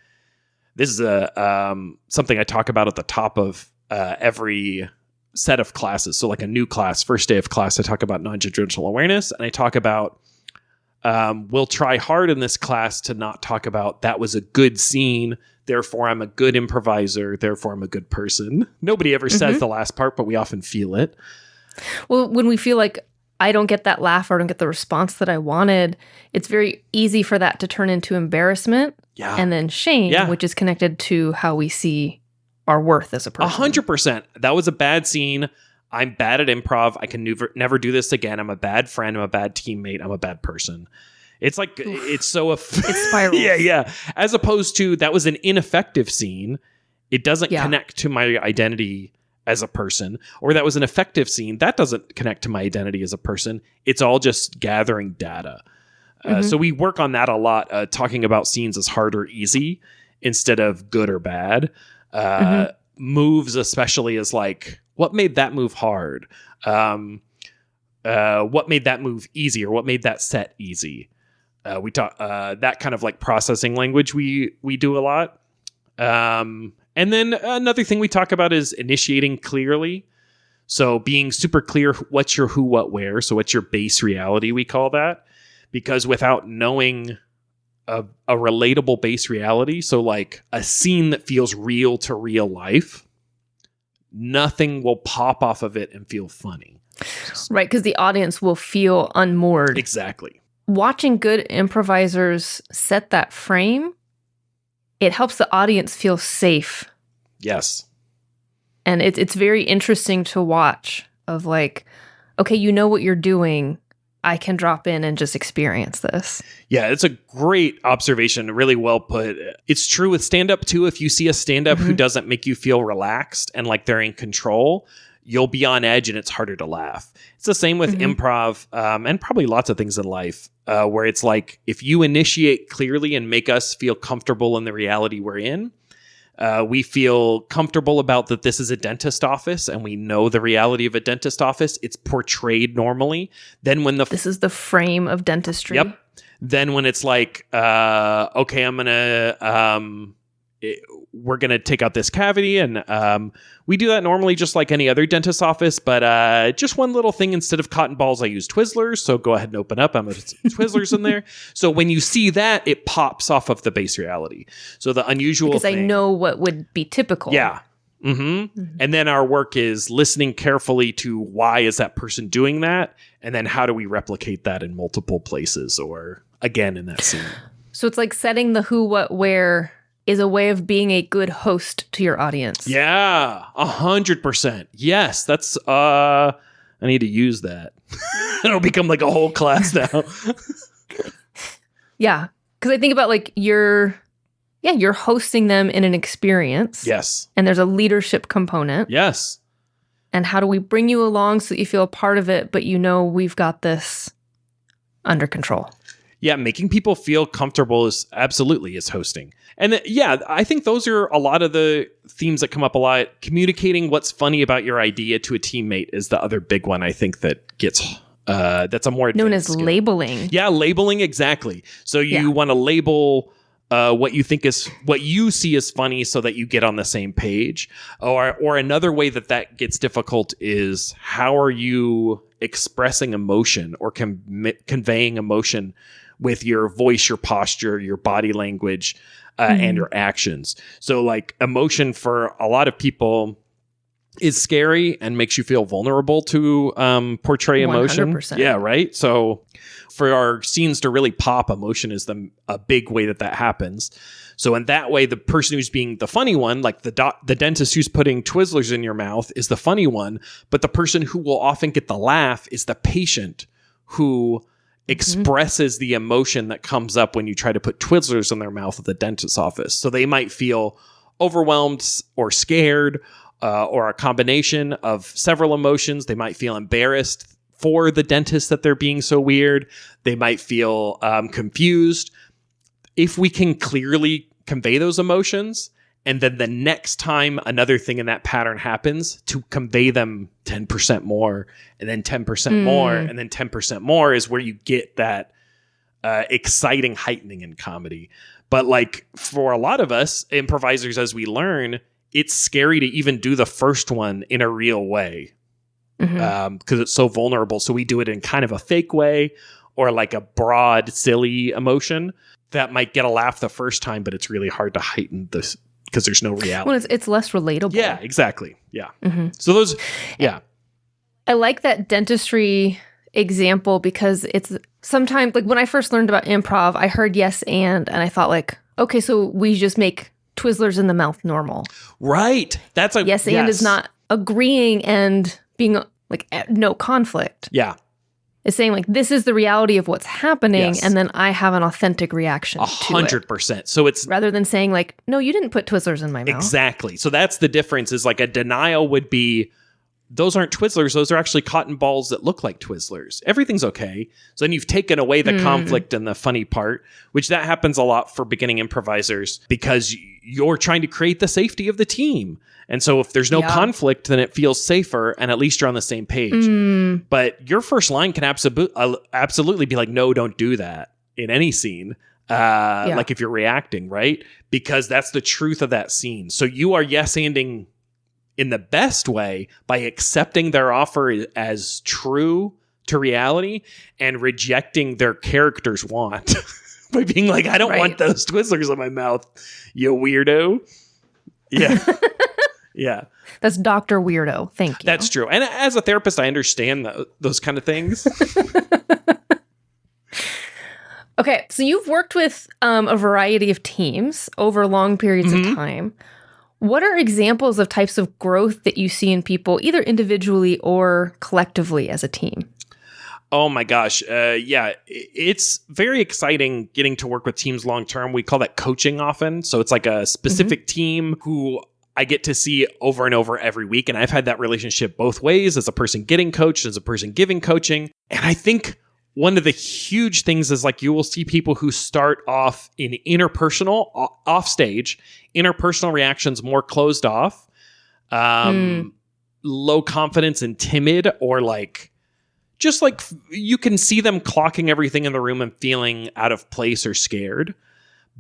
this is something I talk about at the top of every set of classes. So like a new class, first day of class, I talk about non-judgmental awareness, and I talk about, we'll try hard in this class to not talk about that was a good scene, therefore I'm a good improviser, therefore I'm a good person. Nobody ever says the last part, but we often feel it. Well, when we feel like I don't get that laugh or I don't get the response that I wanted, it's very easy for that to turn into embarrassment and then shame, which is connected to how we see our worth as a person. 100%. That was a bad scene. I'm bad at improv. I can never do this again. I'm a bad friend. I'm a bad teammate. I'm a bad person. It's like, it's so... It spirals. Yeah. As opposed to, that was an ineffective scene. It doesn't connect to my identity as a person. Or that was an effective scene. That doesn't connect to my identity as a person. It's all just gathering data. So we work on that a lot, talking about scenes as hard or easy instead of good or bad. Moves especially as like, what made that move hard? What made that move easy, or what made that set easy? We talk that kind of like processing language we do a lot. And then another thing we talk about is initiating clearly. So being super clear, what's your who, what, where. So what's your base reality, we call that. Because without knowing a relatable base reality, so like a scene that feels real to real life, nothing will pop off of it and feel funny. Right, because the audience will feel unmoored. Exactly. Watching good improvisers set that frame, it helps the audience feel safe. Yes. And it's very interesting to watch of like, okay, you know what you're doing. I can drop in and just experience this. Yeah, it's a great observation. Really well put. It's true with stand-up too. If you see a stand-up who doesn't make you feel relaxed and like they're in control, you'll be on edge and it's harder to laugh. It's the same with improv and probably lots of things in life where it's like, if you initiate clearly and make us feel comfortable in the reality we're in, we feel comfortable about that this is a dentist office and we know the reality of a dentist office. It's portrayed normally. Then when this is the frame of dentistry. Yep. Then when it's like, okay, we're going to take out this cavity. And we do that normally just like any other dentist office. But just one little thing, instead of cotton balls, I use Twizzlers. So go ahead and open up. I'm going to Twizzlers in there. So when you see that, it pops off of the base reality. So the unusual because thing, I know what would be typical. Yeah. And then our work is listening carefully to why is that person doing that? And then how do we replicate that in multiple places or again in that scene? So it's like setting the who, what, where is a way of being a good host to your audience. Yeah, 100%. Yes, that's, I need to use that. It'll become like a whole class now. Yeah, because I think about like you're hosting them in an experience. Yes. And there's a leadership component. Yes. And how do we bring you along so that you feel a part of it, but you know we've got this under control? Yeah, making people feel comfortable is hosting. And I think those are a lot of the themes that come up a lot. Communicating what's funny about your idea to a teammate is the other big one, I think, that gets that's a more known as skill. Labeling. Yeah, labeling, exactly. So you want to label what you think is what you see as funny so that you get on the same page. Or another way that gets difficult is how are you expressing emotion or conveying emotion with your voice, your posture, your body language, and your actions. So like emotion for a lot of people is scary and makes you feel vulnerable to portray emotion. 100%. Yeah, right? So for our scenes to really pop, emotion is a big way that happens. So in that way, the person who's being the funny one, like the dentist who's putting Twizzlers in your mouth is the funny one, but the person who will often get the laugh is the patient who expresses the emotion that comes up when you try to put Twizzlers in their mouth at the dentist's office. So they might feel overwhelmed or scared or a combination of several emotions. They might feel embarrassed for the dentist that they're being so weird. They might feel confused. If we can clearly convey those emotions, and then the next time another thing in that pattern happens, to convey them 10% more, and then 10% more, and then 10% more is where you get that exciting heightening in comedy. But like for a lot of us improvisers, as we learn, it's scary to even do the first one in a real way because it's so vulnerable. So we do it in kind of a fake way or like a broad, silly emotion that might get a laugh the first time, but it's really hard to heighten this because there's no reality. Well, it's less relatable. Yeah, exactly. Yeah. So those, yeah. I like that dentistry example because it's sometimes like when I first learned about improv, I heard yes and I thought like, okay, so we just make Twizzlers in the mouth normal. Right. That's a yes and is not agreeing and being like no conflict. Yeah. It's saying like this is the reality of what's happening, and then I have an authentic reaction. 100%. So it's rather than saying like, no, you didn't put Twizzlers in my mouth. Exactly. So that's the difference. Is like a denial would be, those aren't Twizzlers. Those are actually cotton balls that look like Twizzlers. Everything's okay. So then you've taken away the conflict and the funny part, which that happens a lot for beginning improvisers because you're trying to create the safety of the team. And so if there's no conflict, then it feels safer and at least you're on the same page. But your first line can absolutely be like, no, don't do that. in any scene. Like if you're reacting, right? Because that's the truth of that scene. So you are yes-anding in the best way by accepting their offer as true to reality and rejecting their character's want by being like, I don't want those Twizzlers in my mouth, you weirdo. Yeah. Yeah. That's Dr. Weirdo. Thank you. That's true. And as a therapist, I understand those kind of things. Okay, so you've worked with a variety of teams over long periods of time. What are examples of types of growth that you see in people, either individually or collectively as a team? Oh my gosh. Yeah, it's very exciting getting to work with teams long term. We call that coaching often. So it's like a specific team who I get to see over and over every week. And I've had that relationship both ways, as a person getting coached, as a person giving coaching. And I think one of the huge things is like you will see people who start off in interpersonal, off stage, interpersonal reactions more closed off, low confidence and timid, or like just like you can see them clocking everything in the room and feeling out of place or scared,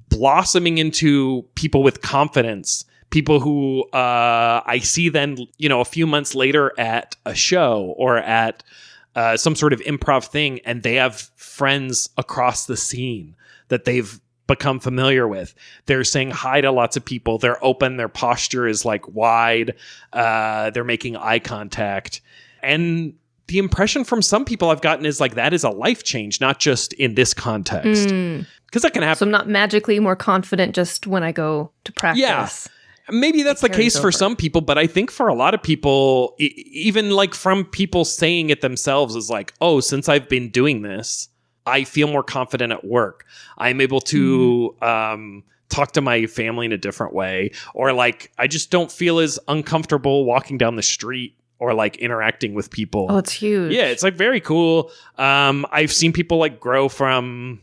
blossoming into people with confidence, people who I see then, a few months later at a show or at some sort of improv thing, and they have friends across the scene that they've become familiar with. They're saying hi to lots of people. They're open. Their posture is like wide. They're making eye contact. And the impression from some people I've gotten is like that is a life change, not just in this context. Because that can happen. So I'm not magically more confident just when I go to practice. Yeah. Maybe that's the case for some people, but I think for a lot of people, even like from people saying it themselves, is like, oh, since I've been doing this, I feel more confident at work. I'm able to talk to my family in a different way, or like I just don't feel as uncomfortable walking down the street or like interacting with people. Oh, it's huge. Yeah, it's like very cool. I've seen people like grow from,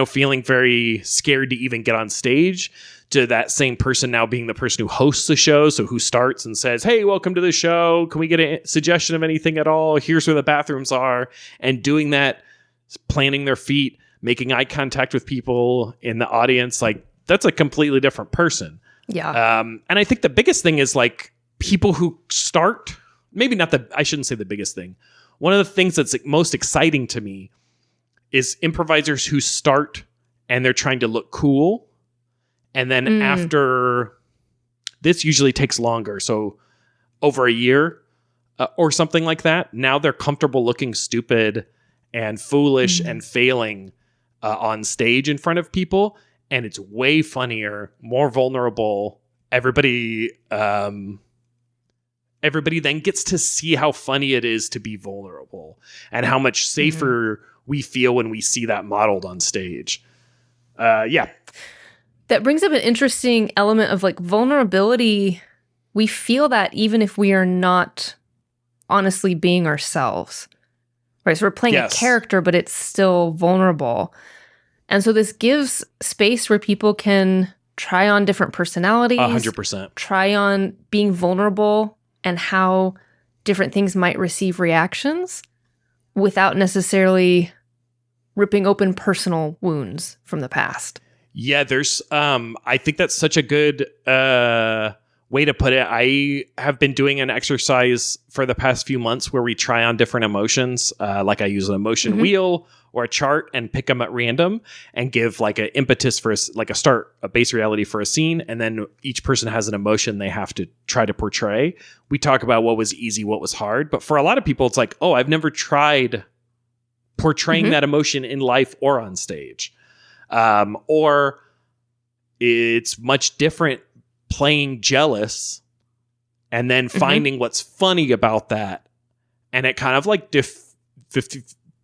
feeling very scared to even get on stage to that same person now being the person who hosts the show. So who starts and says, hey, welcome to the show. Can we get a suggestion of anything at all? Here's where the bathrooms are. And doing that, planting their feet, making eye contact with people in the audience. Like that's a completely different person. Yeah. And I think the biggest thing is like people who start, I shouldn't say the biggest thing. One of the things that's most exciting to me is improvisers who start and they're trying to look cool. And then after, this usually takes longer. So over a year or something like that, now they're comfortable looking stupid and foolish and failing on stage in front of people. And it's way funnier, more vulnerable. Everybody then gets to see how funny it is to be vulnerable and how much safer we feel when we see that modeled on stage. Yeah. That brings up an interesting element of like vulnerability. We feel that even if we are not honestly being ourselves, right? So we're playing a character, but it's still vulnerable. And so this gives space where people can try on different personalities, 100%, try on being vulnerable and how different things might receive reactions without necessarily ripping open personal wounds from the past. Yeah, there's, I think that's such a good way to put it. I have been doing an exercise for the past few months where we try on different emotions. Like I use an emotion wheel or a chart and pick them at random and give like an impetus for a base reality for a scene. And then each person has an emotion they have to try to portray. We talk about what was easy, what was hard. But for a lot of people, it's like, oh, I've never tried portraying that emotion in life or on stage. Or it's much different playing jealous and then finding what's funny about that. And it kind of like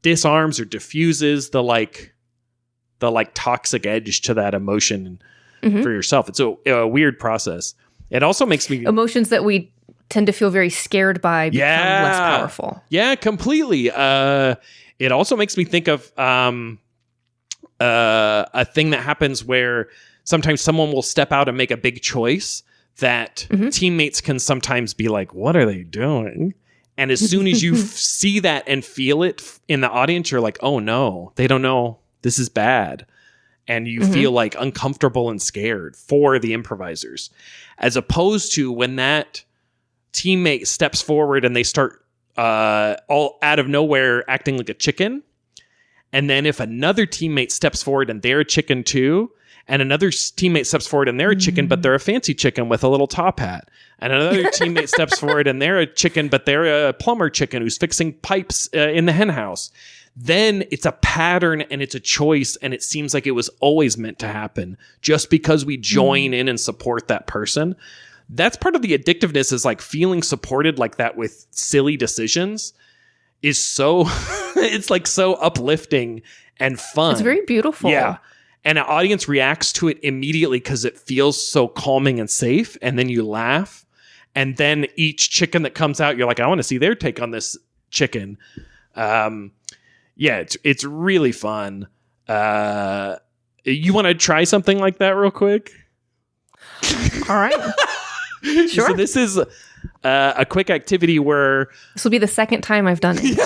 disarms or diffuses the toxic edge to that emotion for yourself. It's a weird process. It also makes me... Emotions that we tend to feel very scared by become less powerful. Yeah, completely. It also makes me think of... a thing that happens where sometimes someone will step out and make a big choice that teammates can sometimes be like, what are they doing? And as soon as you see that and feel it in the audience, you're like, oh no, they don't know This is bad. And you feel like uncomfortable and scared for the improvisers, as opposed to when that teammate steps forward and they start all out of nowhere acting like a chicken. And then if another teammate steps forward and they're a chicken too, and another teammate steps forward and they're a chicken, but they're a fancy chicken with a little top hat. And another teammate steps forward and they're a chicken, but they're a plumber chicken who's fixing pipes in the hen house. Then it's a pattern and it's a choice, and it seems like it was always meant to happen just because we join in and support that person. That's part of the addictiveness, is like feeling supported like that with silly decisions is so, it's like so uplifting and fun. It's very beautiful. Yeah. And an audience reacts to it immediately because it feels so calming and safe. And then you laugh. And then each chicken that comes out, you're like, I want to see their take on this chicken. Yeah, it's really fun. You want to try something like that real quick? All right. Sure. So this is a quick activity where this will be the second time I've done it.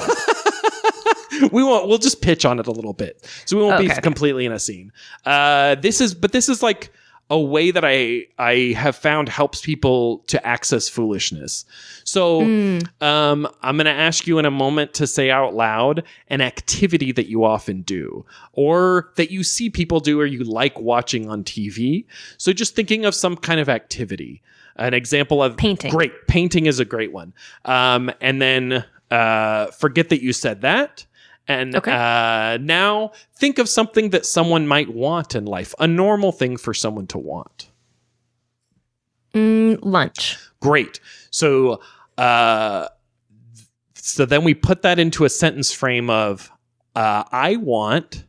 We'll just pitch on it a little bit, so we won't be completely in a scene. This is like a way that I have found helps people to access foolishness. So I'm going to ask you in a moment to say out loud an activity that you often do, or that you see people do, or you like watching on TV. So just thinking of some kind of activity. An example of painting. Great. Painting is a great one. And then forget that you said that. And now think of something that someone might want in life. A normal thing for someone to want. Lunch. Great. So then we put that into a sentence frame of, I want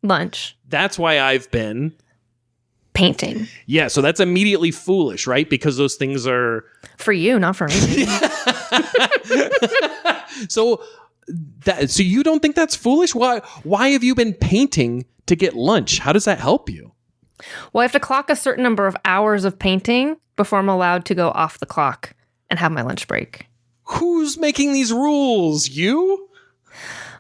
lunch. That's why I've been painting. Yeah. So that's immediately foolish, right? Because those things are for you, not for me. So you don't think that's foolish? Why have you been painting to get lunch? How does that help you? Well, I have to clock a certain number of hours of painting before I'm allowed to go off the clock and have my lunch break. Who's making these rules? You?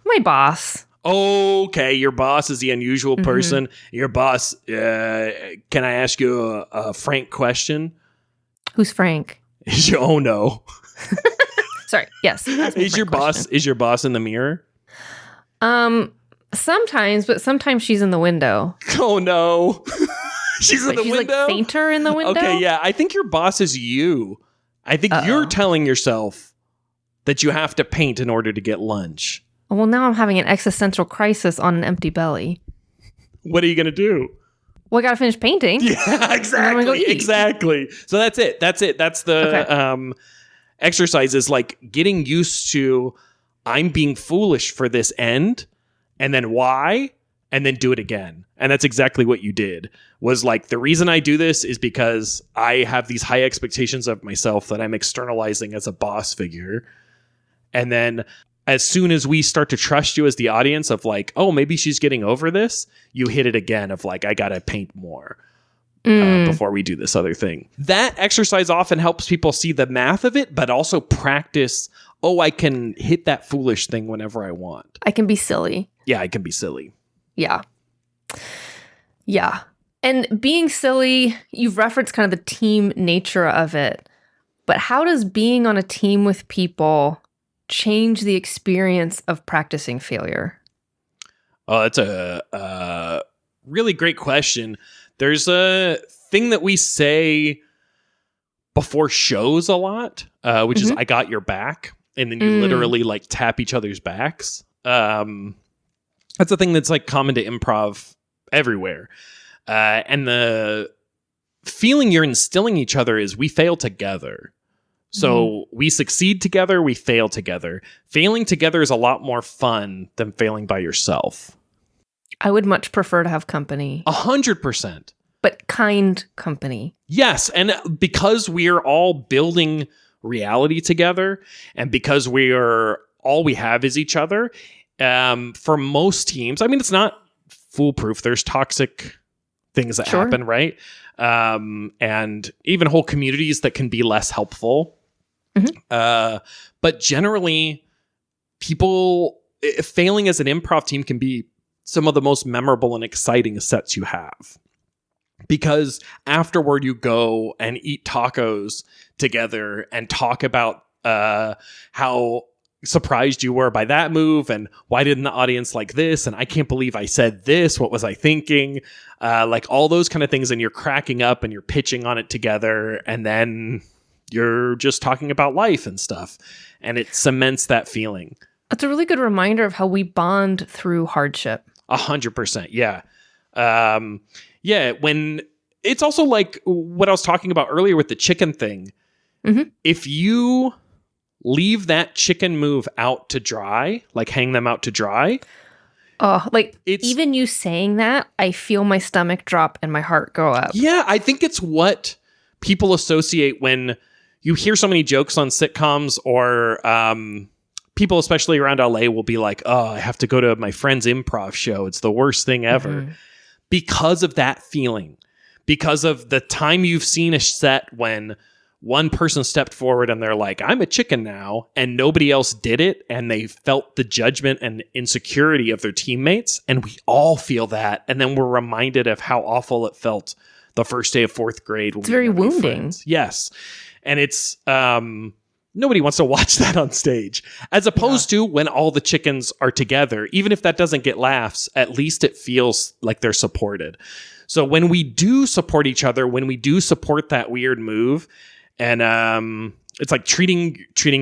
My boss. Okay, your boss is the unusual person. Your boss, can I ask you a frank question? Who's Frank? Oh, no. Sorry. Yes. Is your boss in the mirror? Sometimes, but sometimes she's in the window. Oh no. She's in the window? Like fainter in the window? Okay, yeah. I think your boss is you. I think you're telling yourself that you have to paint in order to get lunch. Well, now I'm having an existential crisis on an empty belly. What are you going to do? Well, I got to finish painting. Yeah, exactly. Exactly. So that's it. That's the exercise, is like getting used to, I'm being foolish for this end, and then why, and then do it again. And that's exactly what you did. Was like, the reason I do this is because I have these high expectations of myself that I'm externalizing as a boss figure. And then as soon as we start to trust you as the audience of like, oh, maybe she's getting over this, you hit it again of like, I got to paint more. Before we do this other thing. That exercise often helps people see the math of it, but also practice, I can hit that foolish thing whenever I want. I can be silly. Yeah, I can be silly. Yeah. Yeah. And being silly, you've referenced kind of the team nature of it. But how does being on a team with people change the experience of practicing failure? Oh, that's a really great question. There's a thing that we say before shows a lot, which is, I got your back. And then you literally like tap each other's backs. That's a thing that's like common to improv everywhere. And the feeling you're instilling each other is we fail together. So we succeed together, we fail together. Failing together is a lot more fun than failing by yourself. I would much prefer to have company. 100%. But kind company. Yes. And because we are all building reality together, and because all we have is each other, for most teams, I mean, it's not foolproof. There's toxic things that happen, right? And even whole communities that can be less helpful. But generally, people, failing as an improv team can be some of the most memorable and exciting sets you have. Because afterward, you go and eat tacos together and talk about how surprised you were by that move and why didn't the audience like this, and I can't believe I said this, what was I thinking, like all those kind of things, and you're cracking up and you're pitching on it together, and then you're just talking about life and stuff, and it cements that feeling. It's a really good reminder of how we bond through hardship. 100%. Yeah. Yeah. When it's also like what I was talking about earlier with the chicken thing. Mm-hmm. If you leave that chicken move out to dry, like hang them out to dry. Oh, like even you saying that, I feel my stomach drop and my heart go up. Yeah. I think it's what people associate when you hear so many jokes on sitcoms, or people, especially around LA, will be like, oh, I have to go to my friend's improv show. It's the worst thing ever. Mm-hmm. Because of that feeling, because of the time you've seen a set when one person stepped forward and they're like, I'm a chicken now, and nobody else did it, and they felt the judgment and insecurity of their teammates, and we all feel that, and then we're reminded of how awful it felt the first day of fourth grade. It's very wounding. Yes. And it's nobody wants to watch that on stage, as opposed to when all the chickens are together. Even if that doesn't get laughs, at least it feels like they're supported. So when we do support each other, when we do support that weird move, and it's like treating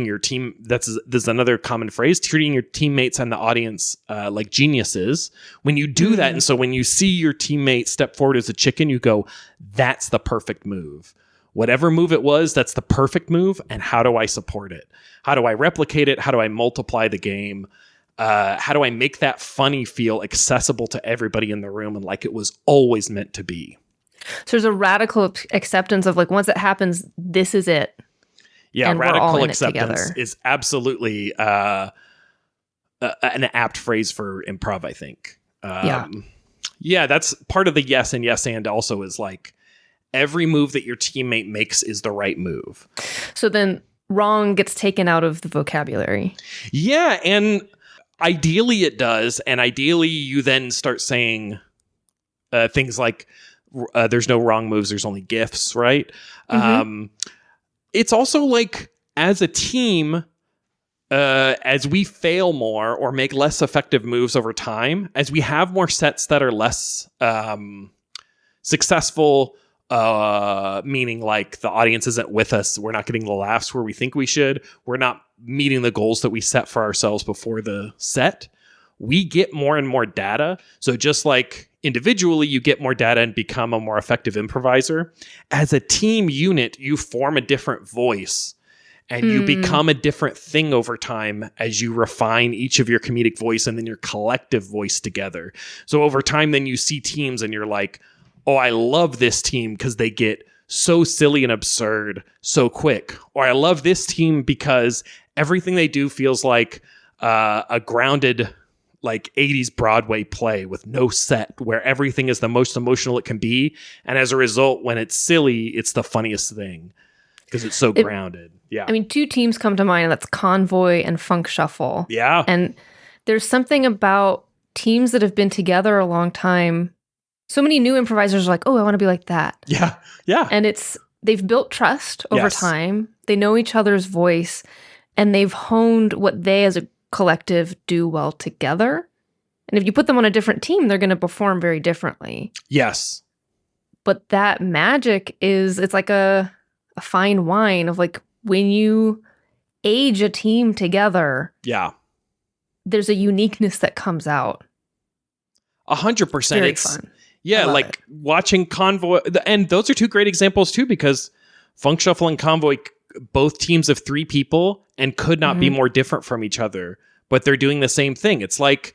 your team. There's another common phrase: treating your teammates and the audience like geniuses. When you do that, and so when you see your teammate step forward as a chicken, you go, "That's the perfect move." Whatever move it was, that's the perfect move. And how do I support it? How do I replicate it? How do I multiply the game? How do I make that funny feel accessible to everybody in the room and like it was always meant to be? So there's a radical acceptance of like, once it happens, this is it. Yeah, and radical acceptance is absolutely an apt phrase for improv, I think. Yeah, that's part of the yes and yes and also is like, every move that your teammate makes is the right move. So then wrong gets taken out of the vocabulary. Yeah, and ideally it does. And ideally you then start saying things like, there's no wrong moves, there's only gifts, right? Mm-hmm. It's also like, as a team, as we fail more or make less effective moves over time, as we have more sets that are less successful, meaning like the audience isn't with us, we're not getting the laughs where we think we should, we're not meeting the goals that we set for ourselves before the set, we get more and more data. So just like individually you get more data and become a more effective improviser, as a team unit you form a different voice and you become a different thing over time as you refine each of your comedic voice and then your collective voice together. So over time then you see teams and you're like, oh, I love this team because they get so silly and absurd so quick. Or I love this team because everything they do feels like a grounded, like 80s Broadway play with no set, where everything is the most emotional it can be. And as a result, when it's silly, it's the funniest thing because it's so grounded. Yeah. I mean, two teams come to mind, and that's Convoy and Funk Shuffle. Yeah. And there's something about teams that have been together a long time. So many new improvisers are like, oh, I want to be like that. Yeah. Yeah. And they've built trust over time. They know each other's voice, and they've honed what they as a collective do well together. And if you put them on a different team, they're going to perform very differently. Yes. But that magic it's like a fine wine of like, when you age a team together, there's a uniqueness that comes out. 100%. Very fun. Yeah, like watching Convoy, and those are two great examples too, because Funk Shuffle and Convoy, both teams of 3 people, and could not be more different from each other, but they're doing the same thing. It's like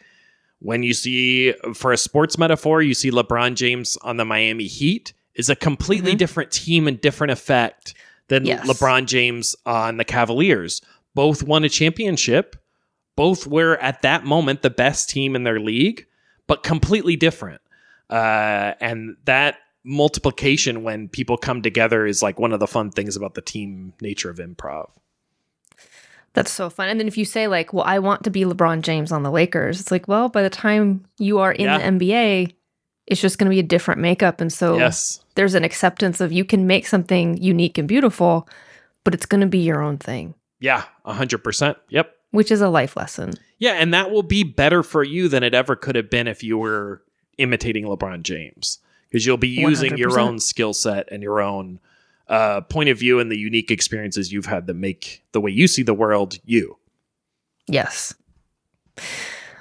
when you see, for a sports metaphor, you see LeBron James on the Miami Heat is a completely different team and different effect than LeBron James on the Cavaliers. Both won a championship. Both were at that moment the best team in their league, but completely different. And that multiplication when people come together is like one of the fun things about the team nature of improv. That's so fun. And then if you say like, well, I want to be LeBron James on the Lakers, it's like, well, by the time you are in the NBA, it's just going to be a different makeup. And so there's an acceptance of you can make something unique and beautiful, but it's going to be your own thing. Yeah, 100%. Yep. Which is a life lesson. Yeah, and that will be better for you than it ever could have been if you were imitating LeBron James. Because you'll be using 100%. Your own skill set and your own point of view and the unique experiences you've had that make the way you see the world you. Yes.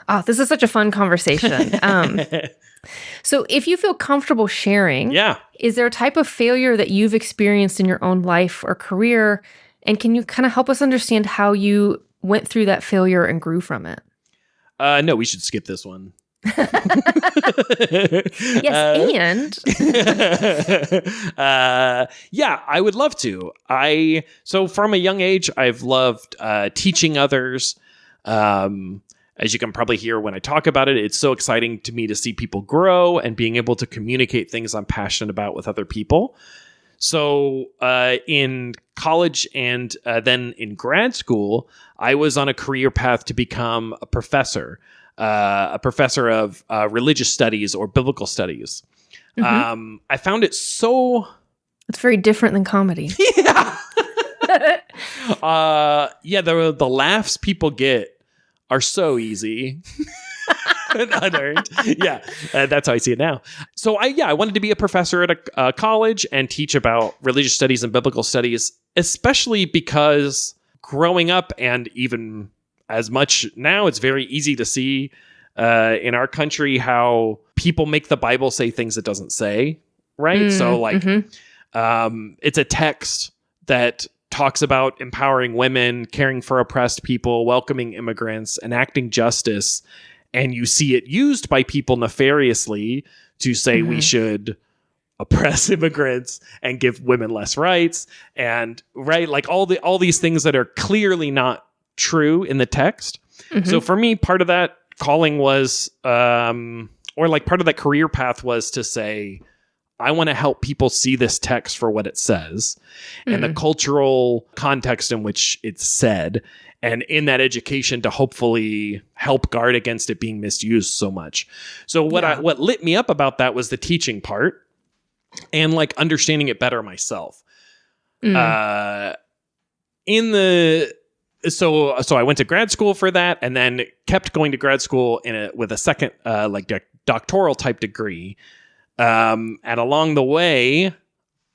Oh, this is such a fun conversation. So if you feel comfortable sharing, is there a type of failure that you've experienced in your own life or career? And can you kind of help us understand how you went through that failure and grew from it? No, we should skip this one. Yes, yeah, I would love to. So from a young age, I've loved teaching others. As you can probably hear when I talk about it, it's so exciting to me to see people grow and being able to communicate things I'm passionate about with other people. So in college and then in grad school, I was on a career path to become a professor of religious studies or biblical studies. Mm-hmm. I found it so... It's very different than comedy. Yeah. The laughs people get are so easy. Unearned. Yeah, that's how I see it now. So I wanted to be a professor at a college and teach about religious studies and biblical studies, especially because growing up and even as much now, it's very easy to see in our country how people make the Bible say things it doesn't say, right? So like it's a text that talks about empowering women, caring for oppressed people, welcoming immigrants, enacting justice. And you see it used by people nefariously to say we should oppress immigrants and give women less rights. And like all these things that are clearly not true in the text. So for me, part of that calling was, or like part of that career path was to say, I want to help people see this text for what it says and the cultural context in which it's said. And in that education to hopefully help guard against it being misused so much. So what lit me up about that was the teaching part and like understanding it better myself. So I went to grad school for that, and then kept going to grad school with a second doctoral type degree. And along the way,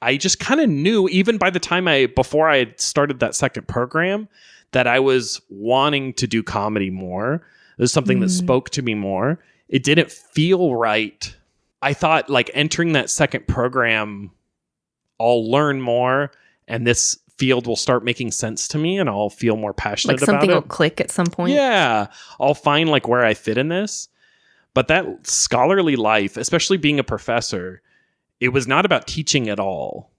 I just kind of knew, even by the time before I had started that second program, that I was wanting to do comedy more. It was something that spoke to me more. It didn't feel right. I thought like entering that second program, I'll learn more, and this field will start making sense to me, and I'll feel more passionate about it. Like something will click at some point. Yeah. I'll find like where I fit in this. But that scholarly life, especially being a professor, it was not about teaching at all.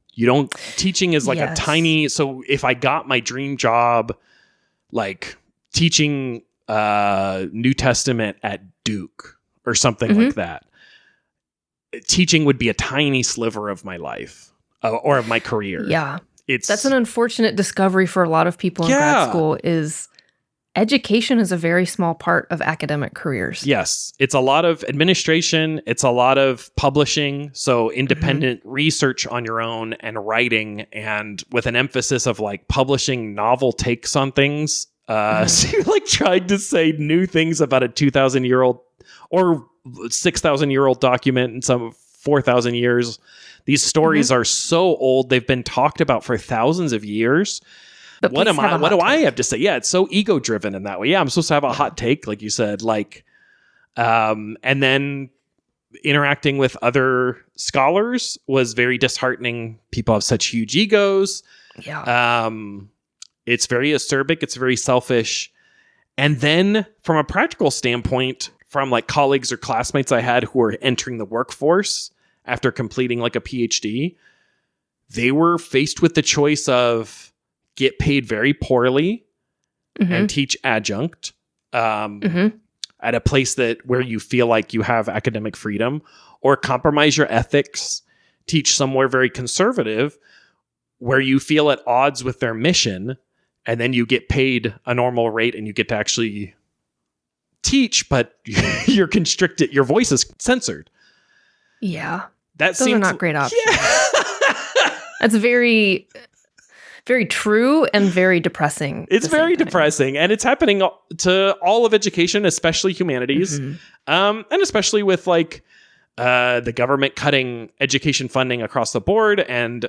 Teaching is like a tiny, so if I got my dream job, like teaching New Testament at Duke or something like that, teaching would be a tiny sliver of my life or of my career. Yeah. That's an unfortunate discovery for a lot of people in grad school is education is a very small part of academic careers. Yes. It's a lot of administration. It's a lot of publishing. So independent research on your own and writing, and with an emphasis of like publishing novel takes on things. So you're like trying to say new things about a 2,000-year-old or 6,000-year-old document and some 4,000 years. These stories are so old. They've been talked about for thousands of years. But what do I have to say? Yeah, it's so ego driven in that way. Yeah, I'm supposed to have a hot take, like you said, like, and then interacting with other scholars was very disheartening. People have such huge egos. Yeah. It's very acerbic. It's very selfish. And then from a practical standpoint, from like colleagues or classmates I had who were entering the workforce after completing like a PhD, they were faced with the choice of get paid very poorly and teach adjunct at a place where you feel like you have academic freedom, or compromise your ethics, teach somewhere very conservative where you feel at odds with their mission and then you get paid a normal rate and you get to actually teach, but you're constricted. Your voice is censored. Yeah. Those are not great options. Yeah. That's very, very true and very depressing. It's very depressing, and it's happening to all of education, especially humanities, and especially with like the government cutting education funding across the board and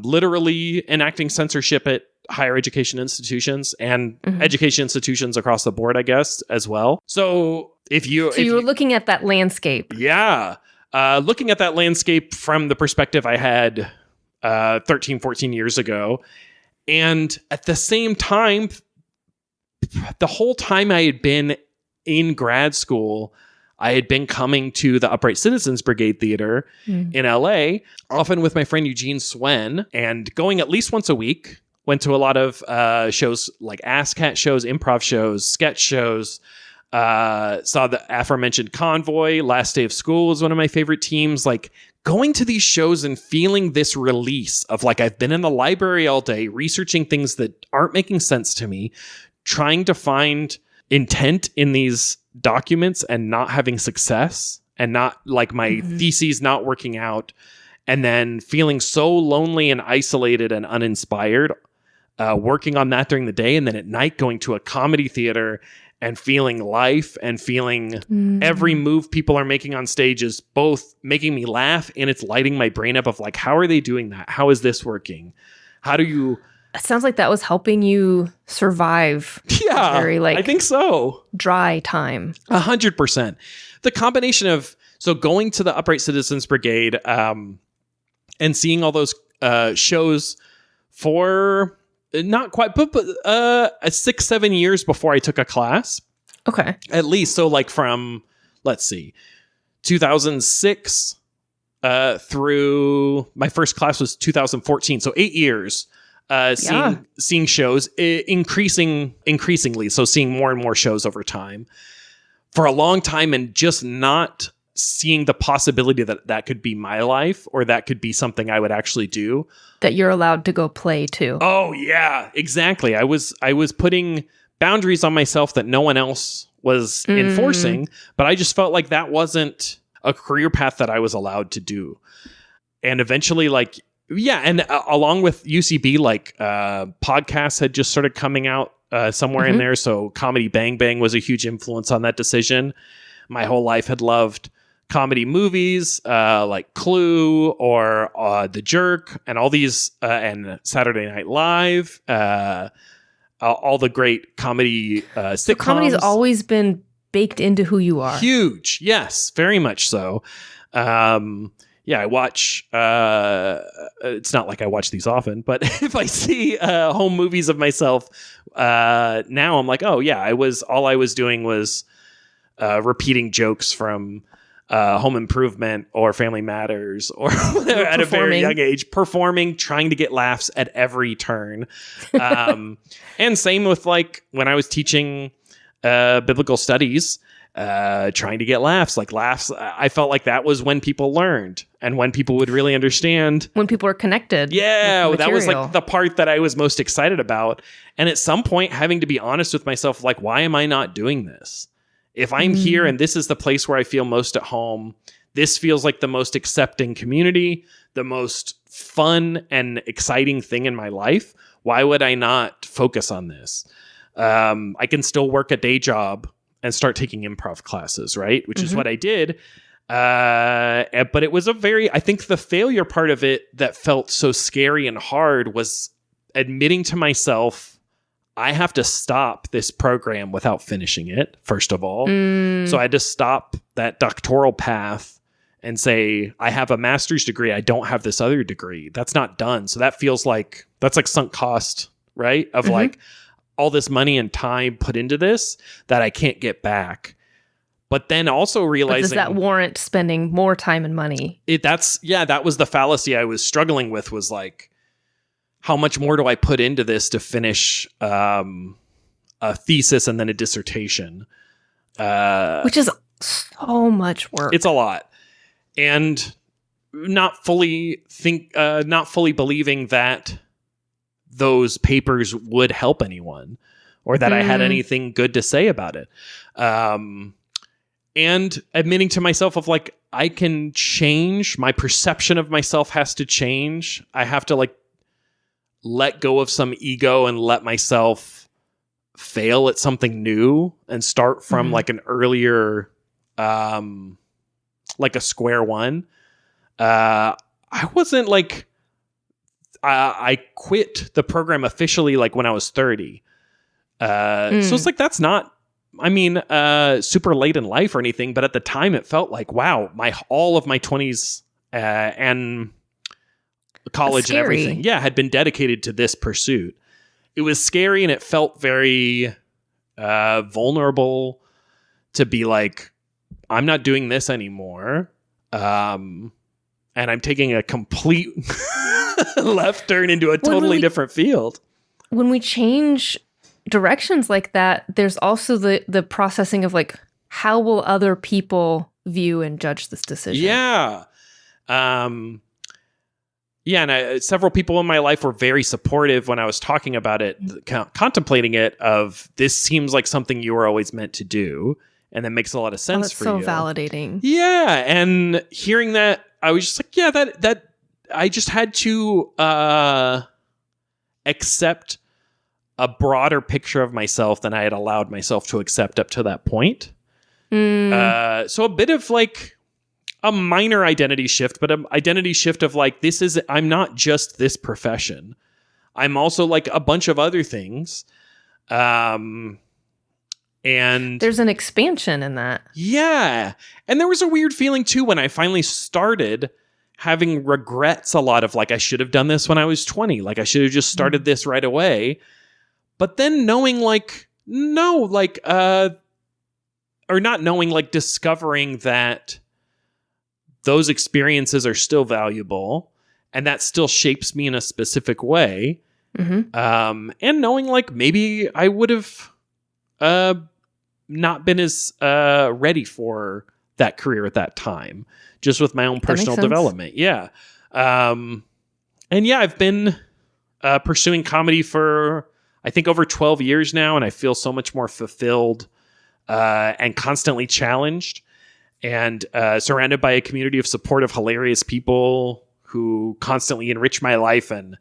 literally enacting censorship at higher education institutions and education institutions across the board, I guess, as well. So you were looking at that landscape. Yeah. Looking at that landscape from the perspective I had 13, 14 years ago. And at the same time, the whole time I had been in grad school, I had been coming to the Upright Citizens Brigade Theater in LA, often with my friend Eugene Swen, and going at least once a week. Went to a lot of shows like ASCAT shows, improv shows, sketch shows. Saw the aforementioned Convoy. Last Day of School was one of my favorite teams. Like going to these shows and feeling this release of like, I've been in the library all day researching things that aren't making sense to me, trying to find intent in these documents and not having success, and not like my theses not working out, and then feeling so lonely and isolated and uninspired, working on that during the day, and then at night going to a comedy theater and feeling life and feeling every move people are making on stage is both making me laugh and it's lighting my brain up of like, how are they doing that? How is this working? How do you... It sounds like that was helping you survive. Yeah, very, like, I think so. Dry time. 100%. The combination of, so going to the Upright Citizens Brigade and seeing all those shows for... not quite, but 6-7 years before I took a class. Okay. At least. So like from, let's see, 2006 through my first class was 2014. So 8 years seeing shows increasingly. So seeing more and more shows over time for a long time, and just not seeing the possibility that that could be my life, or that could be something I would actually do. That you're allowed to go play too. Oh yeah, exactly. I was putting boundaries on myself that no one else was enforcing, but I just felt like that wasn't a career path that I was allowed to do. And eventually, like, yeah, and along with UCB, like podcasts had just started coming out somewhere in there. So Comedy Bang Bang was a huge influence on that decision. My whole life had loved comedy movies like Clue or The Jerk and all these, and Saturday Night Live, all the great comedy sitcoms. So comedy's always been baked into who you are. Huge. Yes, very much so. Yeah, I watch, it's not like I watch these often, but if I see home movies of myself now, I'm like, oh yeah, all I was doing was repeating jokes from Home Improvement or Family Matters or whatever, at a very young age, performing, trying to get laughs at every turn. And same with like when I was teaching biblical studies, trying to get laughs. Like laughs, I felt like that was when people learned and when people would really understand. When people are connected. Yeah, that was like the part that I was most excited about. And at some point having to be honest with myself, like, why am I not doing this? If I'm here and this is the place where I feel most at home, this feels like the most accepting community, the most fun and exciting thing in my life, why would I not focus on this? I can still work a day job and start taking improv classes, right? Which is what I did. But it was I think the failure part of it that felt so scary and hard was admitting to myself, I have to stop this program without finishing it, first of all. So I had to stop that doctoral path and say, I have a master's degree. I don't have this other degree. That's not done. So that feels like, that's like sunk cost, right? Of like all this money and time put into this that I can't get back. But then also realizing... But does that warrant spending more time and money? That was the fallacy I was struggling with, was like, how much more do I put into this to finish a thesis and then a dissertation? Which is so much work. It's a lot. And not fully believing that those papers would help anyone or that I had anything good to say about it. And admitting to myself of like, I can change. My perception of myself has to change. I have to like let go of some ego and let myself fail at something new and start from like an earlier, like a square one. I wasn't like, I quit the program officially like when I was 30. So it's like, that's not, I mean, super late in life or anything, but at the time it felt like, wow, all of my 20s and college and everything, had been dedicated to this pursuit. It was scary and it felt very vulnerable to be like, I'm not doing this anymore. And I'm taking a complete left turn into a totally different field. When we change directions like that, there's also the processing of like, how will other people view and judge this decision? Yeah. And several people in my life were very supportive when I was talking about it, contemplating it, of this seems like something you were always meant to do. And that makes a lot of sense for you. That's so validating. Yeah. And hearing that, I was just like, yeah, that I just had to accept a broader picture of myself than I had allowed myself to accept up to that point. So a bit of like a minor identity shift, but an identity shift of like, I'm not just this profession. I'm also like a bunch of other things. And there's an expansion in that. Yeah. And there was a weird feeling too when I finally started having regrets a lot of like, I should have done this when I was 20. Like I should have just started this right away. But then knowing like, no, like, or not knowing, like discovering that those experiences are still valuable and that still shapes me in a specific way. And knowing like maybe I would have not been as ready for that career at that time, just with my own personal development. Yeah. And yeah, I've been pursuing comedy for, I think, over 12 years now, and I feel so much more fulfilled and constantly challenged and surrounded by a community of supportive, hilarious people who constantly enrich my life, and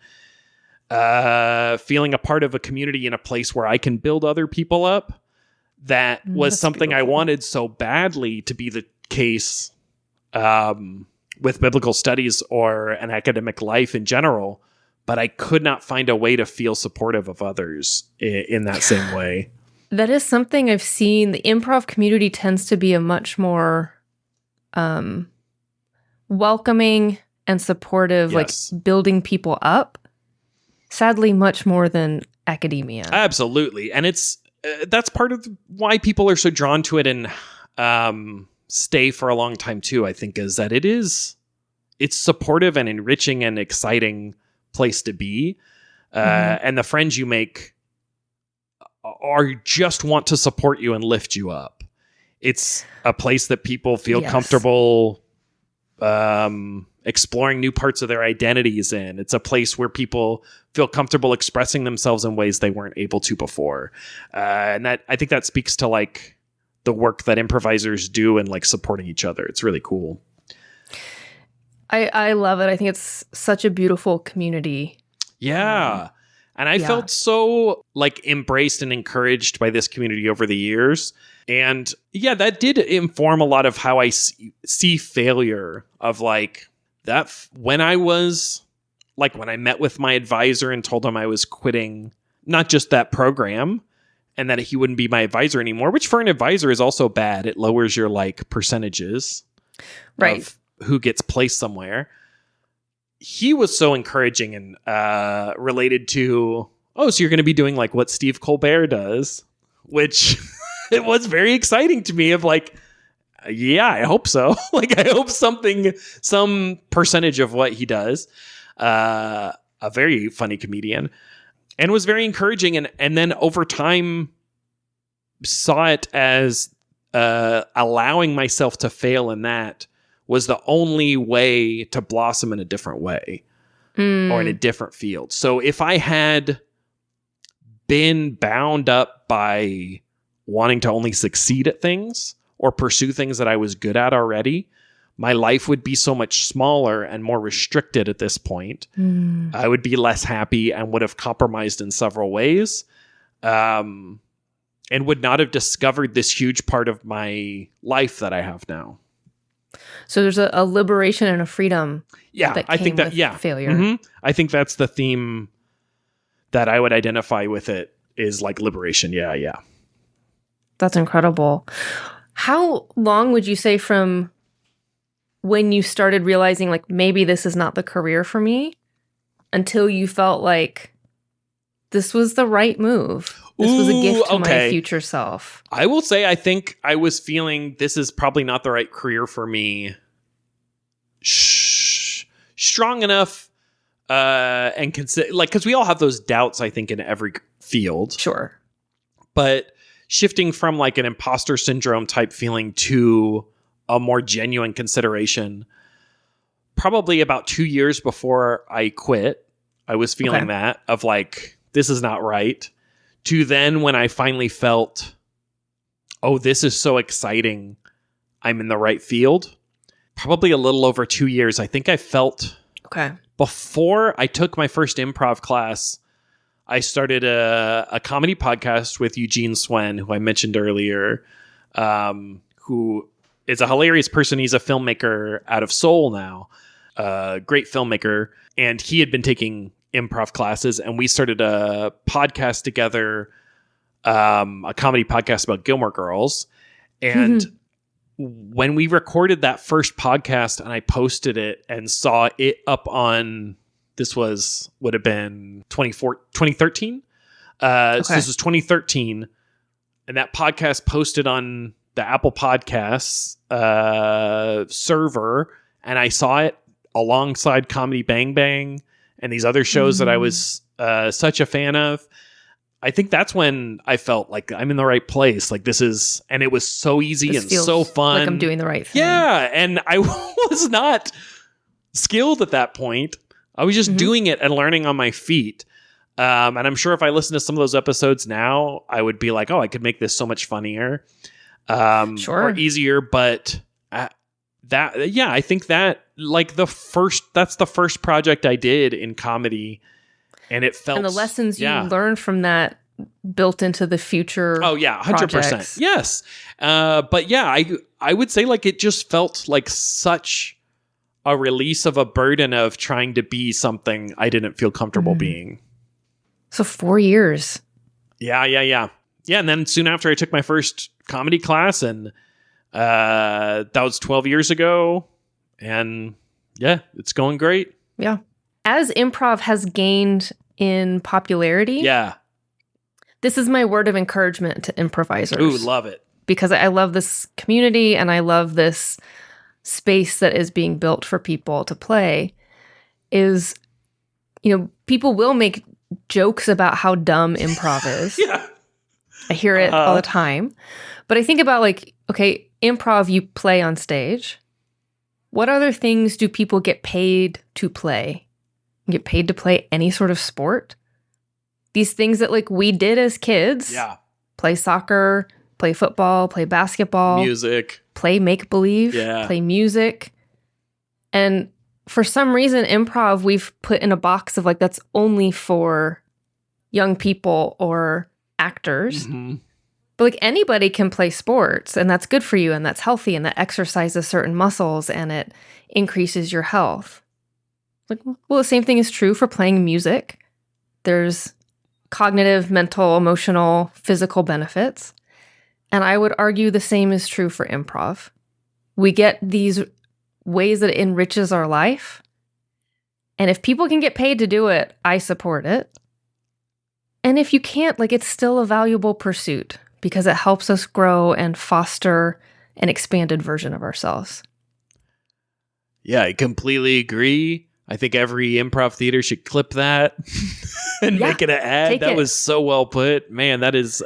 feeling a part of a community in a place where I can build other people up. That was something beautiful. I wanted so badly to be the case with biblical studies or an academic life in general, but I could not find a way to feel supportive of others in that same way. That is something I've seen. The improv community tends to be a much more welcoming and supportive, yes. Like building people up. Sadly, much more than academia. Absolutely. And it's that's part of why people are so drawn to it and stay for a long time too, I think, is that it's supportive and enriching and exciting place to be. And the friends you make are just want to support you and lift you up. It's a place that people feel comfortable exploring new parts of their identities in. It's a place where people feel comfortable expressing themselves in ways they weren't able to before. And that, I think that speaks to like the work that improvisers do and like supporting each other. It's really cool. I love it. I think it's such a beautiful community. Yeah. And I felt so like embraced and encouraged by this community over the years. And yeah, that did inform a lot of how I see failure of like that when I was like, when I met with my advisor and told him I was quitting, not just that program and that he wouldn't be my advisor anymore, which for an advisor is also bad. It lowers your like percentages of who gets placed somewhere. He was so encouraging and related to, oh, so you're going to be doing like what Steve Colbert does, which it was very exciting to me of like, yeah, I hope so. Like, I hope some percentage of what he does, a very funny comedian, and was very encouraging. And then over time saw it as allowing myself to fail in that was the only way to blossom in a different way. or in a different field. So if I had been bound up by wanting to only succeed at things or pursue things that I was good at already, my life would be so much smaller and more restricted at this point. I would be less happy and would have compromised in several ways, and would not have discovered this huge part of my life that I have now. So there's a liberation and a freedom. Yeah, I think that, failure. Mm-hmm. I think that's the theme that I would identify with it, is like liberation. Yeah. That's incredible. How long would you say from when you started realizing like maybe this is not the career for me until you felt like this was the right move? This was a gift to my future self. I will say I think I was feeling this is probably not the right career for me strong enough and consider, like, because we all have those doubts, I think, in every field. Sure. But shifting from like an imposter syndrome type feeling to a more genuine consideration, probably about 2 years before I quit, I was feeling that of like, this is not right, to then when I finally felt, oh, this is so exciting, I'm in the right field. Probably a little over 2 years. I think I felt before I took my first improv class, I started a comedy podcast with Eugene Swen, who I mentioned earlier, who is a hilarious person. He's a filmmaker out of Seoul now, great filmmaker. And he had been taking improv classes, and we started a podcast together, a comedy podcast about Gilmore Girls. And when we recorded that first podcast and I posted it and saw it up on, would have been 2013. So this was 2013. And that podcast posted on the Apple Podcasts server. And I saw it alongside Comedy Bang Bang and these other shows that I was such a fan of. I think that's when I felt like I'm in the right place. Like this is, and it was so easy and so fun. Like I'm doing the right thing. Yeah. And I was not skilled at that point. I was just doing it and learning on my feet. And I'm sure if I listen to some of those episodes now, I would be like, oh, I could make this so much funnier or easier. But I think that like that's the first project I did in comedy. And it felt, and the lessons you learned from that built into the future. Oh yeah, 100%. Projects. Yes. But yeah, I would say like it just felt like such a release of a burden of trying to be something I didn't feel comfortable being. So 4 years. Yeah. Yeah. And then soon after I took my first comedy class, and that was 12 years ago. And yeah, it's going great. Yeah. As improv has gained in popularity, this is my word of encouragement to improvisers. Ooh, love it. Because I love this community and I love this space that is being built for people to play. Is, people will make jokes about how dumb improv is. I hear it all the time. But I think about like, okay, improv you play on stage. What other things do people get paid to play? Get paid to play any sort of sport. These things that like we did as kids. Yeah. Play soccer, play football, play basketball. Music. Play make-believe. Yeah. Play music. And for some reason, improv we've put in a box of like, that's only for young people or actors. But like anybody can play sports, and that's good for you, and that's healthy, and that exercises certain muscles, and it increases your health. Like, well, the same thing is true for playing music. There's cognitive, mental, emotional, physical benefits. And I would argue the same is true for improv. We get these ways that it enriches our life. And if people can get paid to do it, I support it. And if you can't, like, it's still a valuable pursuit because it helps us grow and foster an expanded version of ourselves. Yeah, I completely agree. I think every improv theater should clip that and make it an ad. That was so well put. Man, that is,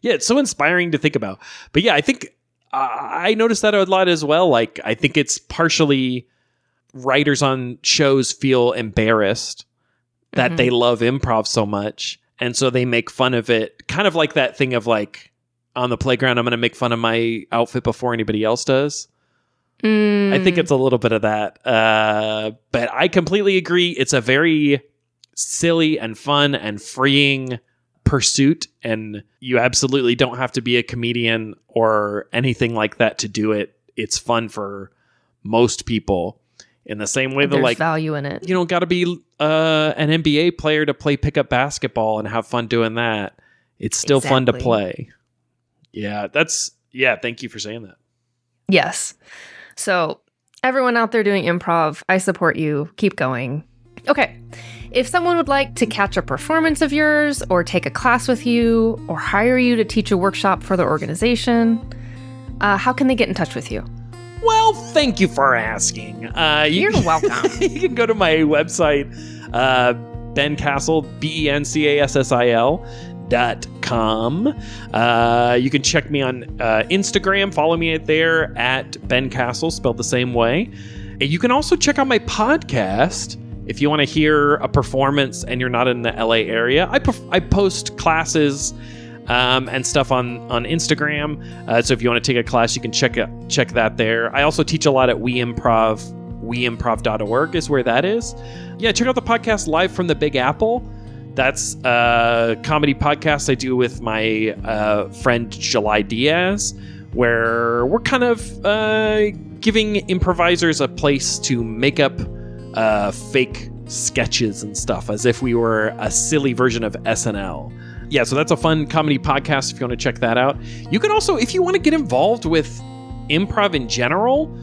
it's so inspiring to think about. But yeah, I think I noticed that a lot as well. Like, I think it's partially writers on shows feel embarrassed that they love improv so much. And so they make fun of it, kind of like that thing of like, on the playground, I'm going to make fun of my outfit before anybody else does. I think it's a little bit of that. But I completely agree. It's a very silly and fun and freeing pursuit. And you absolutely don't have to be a comedian or anything like that to do it. It's fun for most people. In the same way that, like, value in it. You don't got to be an NBA player to play pickup basketball and have fun doing that. It's still fun to play. Yeah, thank you for saying that. Yes. So, everyone out there doing improv, I support you. Keep going. Okay. If someone would like to catch a performance of yours or take a class with you or hire you to teach a workshop for their organization, how can they get in touch with you? Well, thank you for asking. You're welcome. You can go to my website, Ben Cassil, BenCassil.com. You can check me on Instagram. Follow me there at Ben Cassil, spelled the same way. And you can also check out my podcast if you want to hear a performance and you're not in the LA area. I post classes and stuff on Instagram. So if you want to take a class, you can check that there. I also teach a lot at We Improv. WeImprov.org is where that is. Yeah, check out the podcast Live from the Big Apple. That's a comedy podcast I do with my friend July Diaz, where we're kind of giving improvisers a place to make up fake sketches and stuff as if we were a silly version of SNL. Yeah, so that's a fun comedy podcast if you want to check that out. You can also, if you want to get involved with improv in general.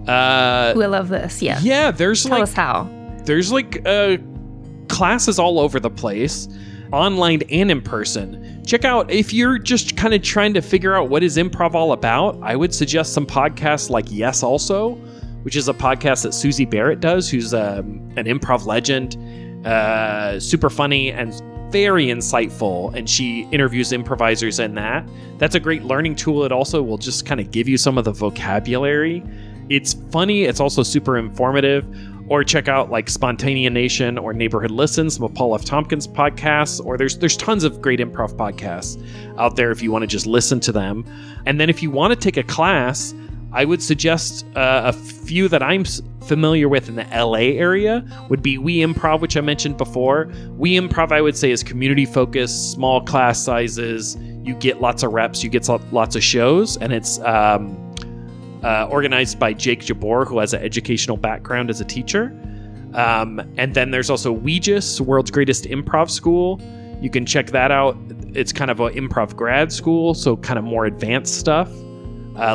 I love this, yeah. Yeah, Tell us how. There's classes all over the place, online and in person. Check out, if you're just kind of trying to figure out what is improv all about, I would suggest some podcasts like Yes Also, which is a podcast that Susie Barrett does, who's an improv legend, super funny and very insightful, and she interviews improvisers in that. That's a great learning tool. It also will just kind of give you some of the vocabulary. It's funny. It's also super informative. Or check out like Spontanea Nation or Neighborhood Listen, some of Paul F. Tompkins' podcasts, or there's tons of great improv podcasts out there if you want to just listen to them. And then if you want to take a class, I would suggest a few that I'm familiar with in the LA area would be We Improv, which I mentioned before. We Improv, I would say, is community focused, small class sizes. You get lots of reps, you get lots of shows, and it's organized by Jake Jabor, who has an educational background as a teacher. And then there's also Weegis, World's Greatest Improv School. You can check that out. It's kind of an improv grad school, so kind of more advanced stuff.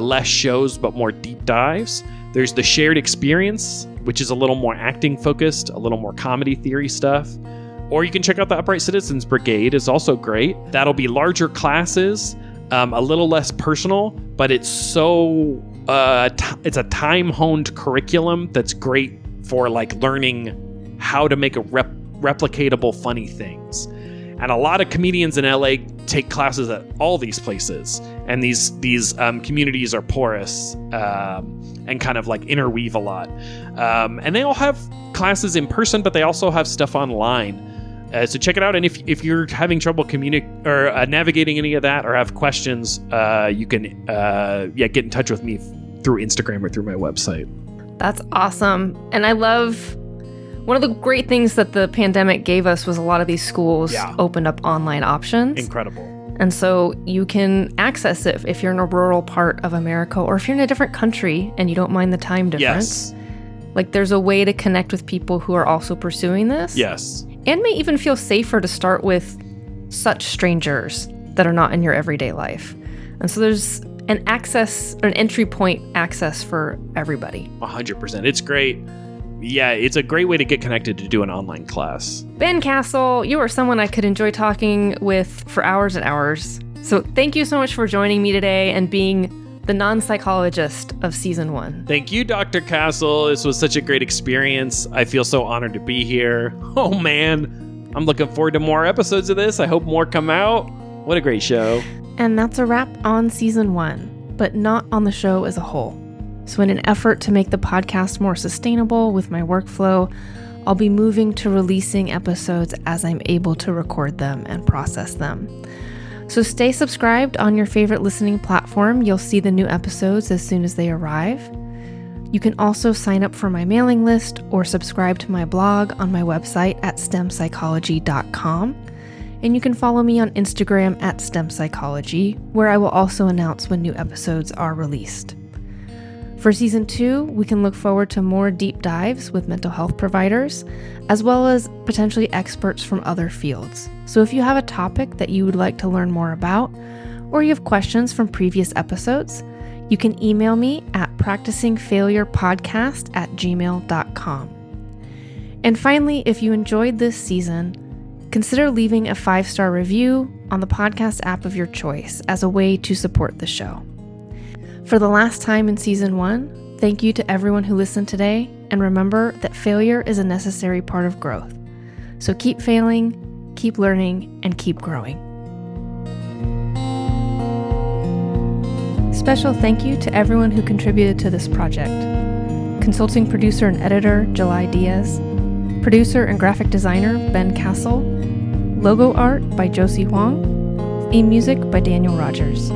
Less shows, but more deep dives. There's the Shared Experience, which is a little more acting focused, a little more comedy theory stuff. Or you can check out the Upright Citizens Brigade, is also great. That'll be larger classes, a little less personal, but it's so it's a time-honed curriculum that's great for like learning how to make a replicatable funny things. And a lot of comedians in LA take classes at all these places, and these communities are porous and kind of like interweave a lot. And they all have classes in person, but they also have stuff online. So check it out. And if you're having trouble navigating any of that or have questions, you can get in touch with me through Instagram or through my website. That's awesome. And I love, one of the great things that the pandemic gave us was a lot of these schools opened up online options. Incredible. And so you can access it if you're in a rural part of America, or if you're in a different country and you don't mind the time difference. Yes. Like, there's a way to connect with people who are also pursuing this. Yes. And may even feel safer to start with such strangers that are not in your everyday life. And so there's an entry point access for everybody. 100%. It's great. Yeah, it's a great way to get connected to do an online class. Ben Cassil, you are someone I could enjoy talking with for hours and hours. So thank you so much for joining me today and being the non-psychologist of season 1. Thank you, Dr. Cassil. This was such a great experience. I feel so honored to be here. Oh man, I'm looking forward to more episodes of this. I hope more come out. What a great show. And that's a wrap on season 1, but not on the show as a whole. So in an effort to make the podcast more sustainable with my workflow, I'll be moving to releasing episodes as I'm able to record them and process them. So stay subscribed on your favorite listening platform. You'll see the new episodes as soon as they arrive. You can also sign up for my mailing list or subscribe to my blog on my website at stempsychology.com. And you can follow me on Instagram at stempsychology, where I will also announce when new episodes are released. For Season 2, we can look forward to more deep dives with mental health providers, as well as potentially experts from other fields. So if you have a topic that you would like to learn more about, or you have questions from previous episodes, you can email me at practicingfailurepodcast@gmail.com. And finally, if you enjoyed this season, consider leaving a 5-star review on the podcast app of your choice as a way to support the show. For the last time in Season 1, thank you to everyone who listened today, and remember that failure is a necessary part of growth. So keep failing, keep learning, and keep growing. Special thank you to everyone who contributed to this project. Consulting producer and editor, July Diaz. Producer and graphic designer, Ben Cassil. Logo art by Josie Huang. Theme music by Daniel Rogers.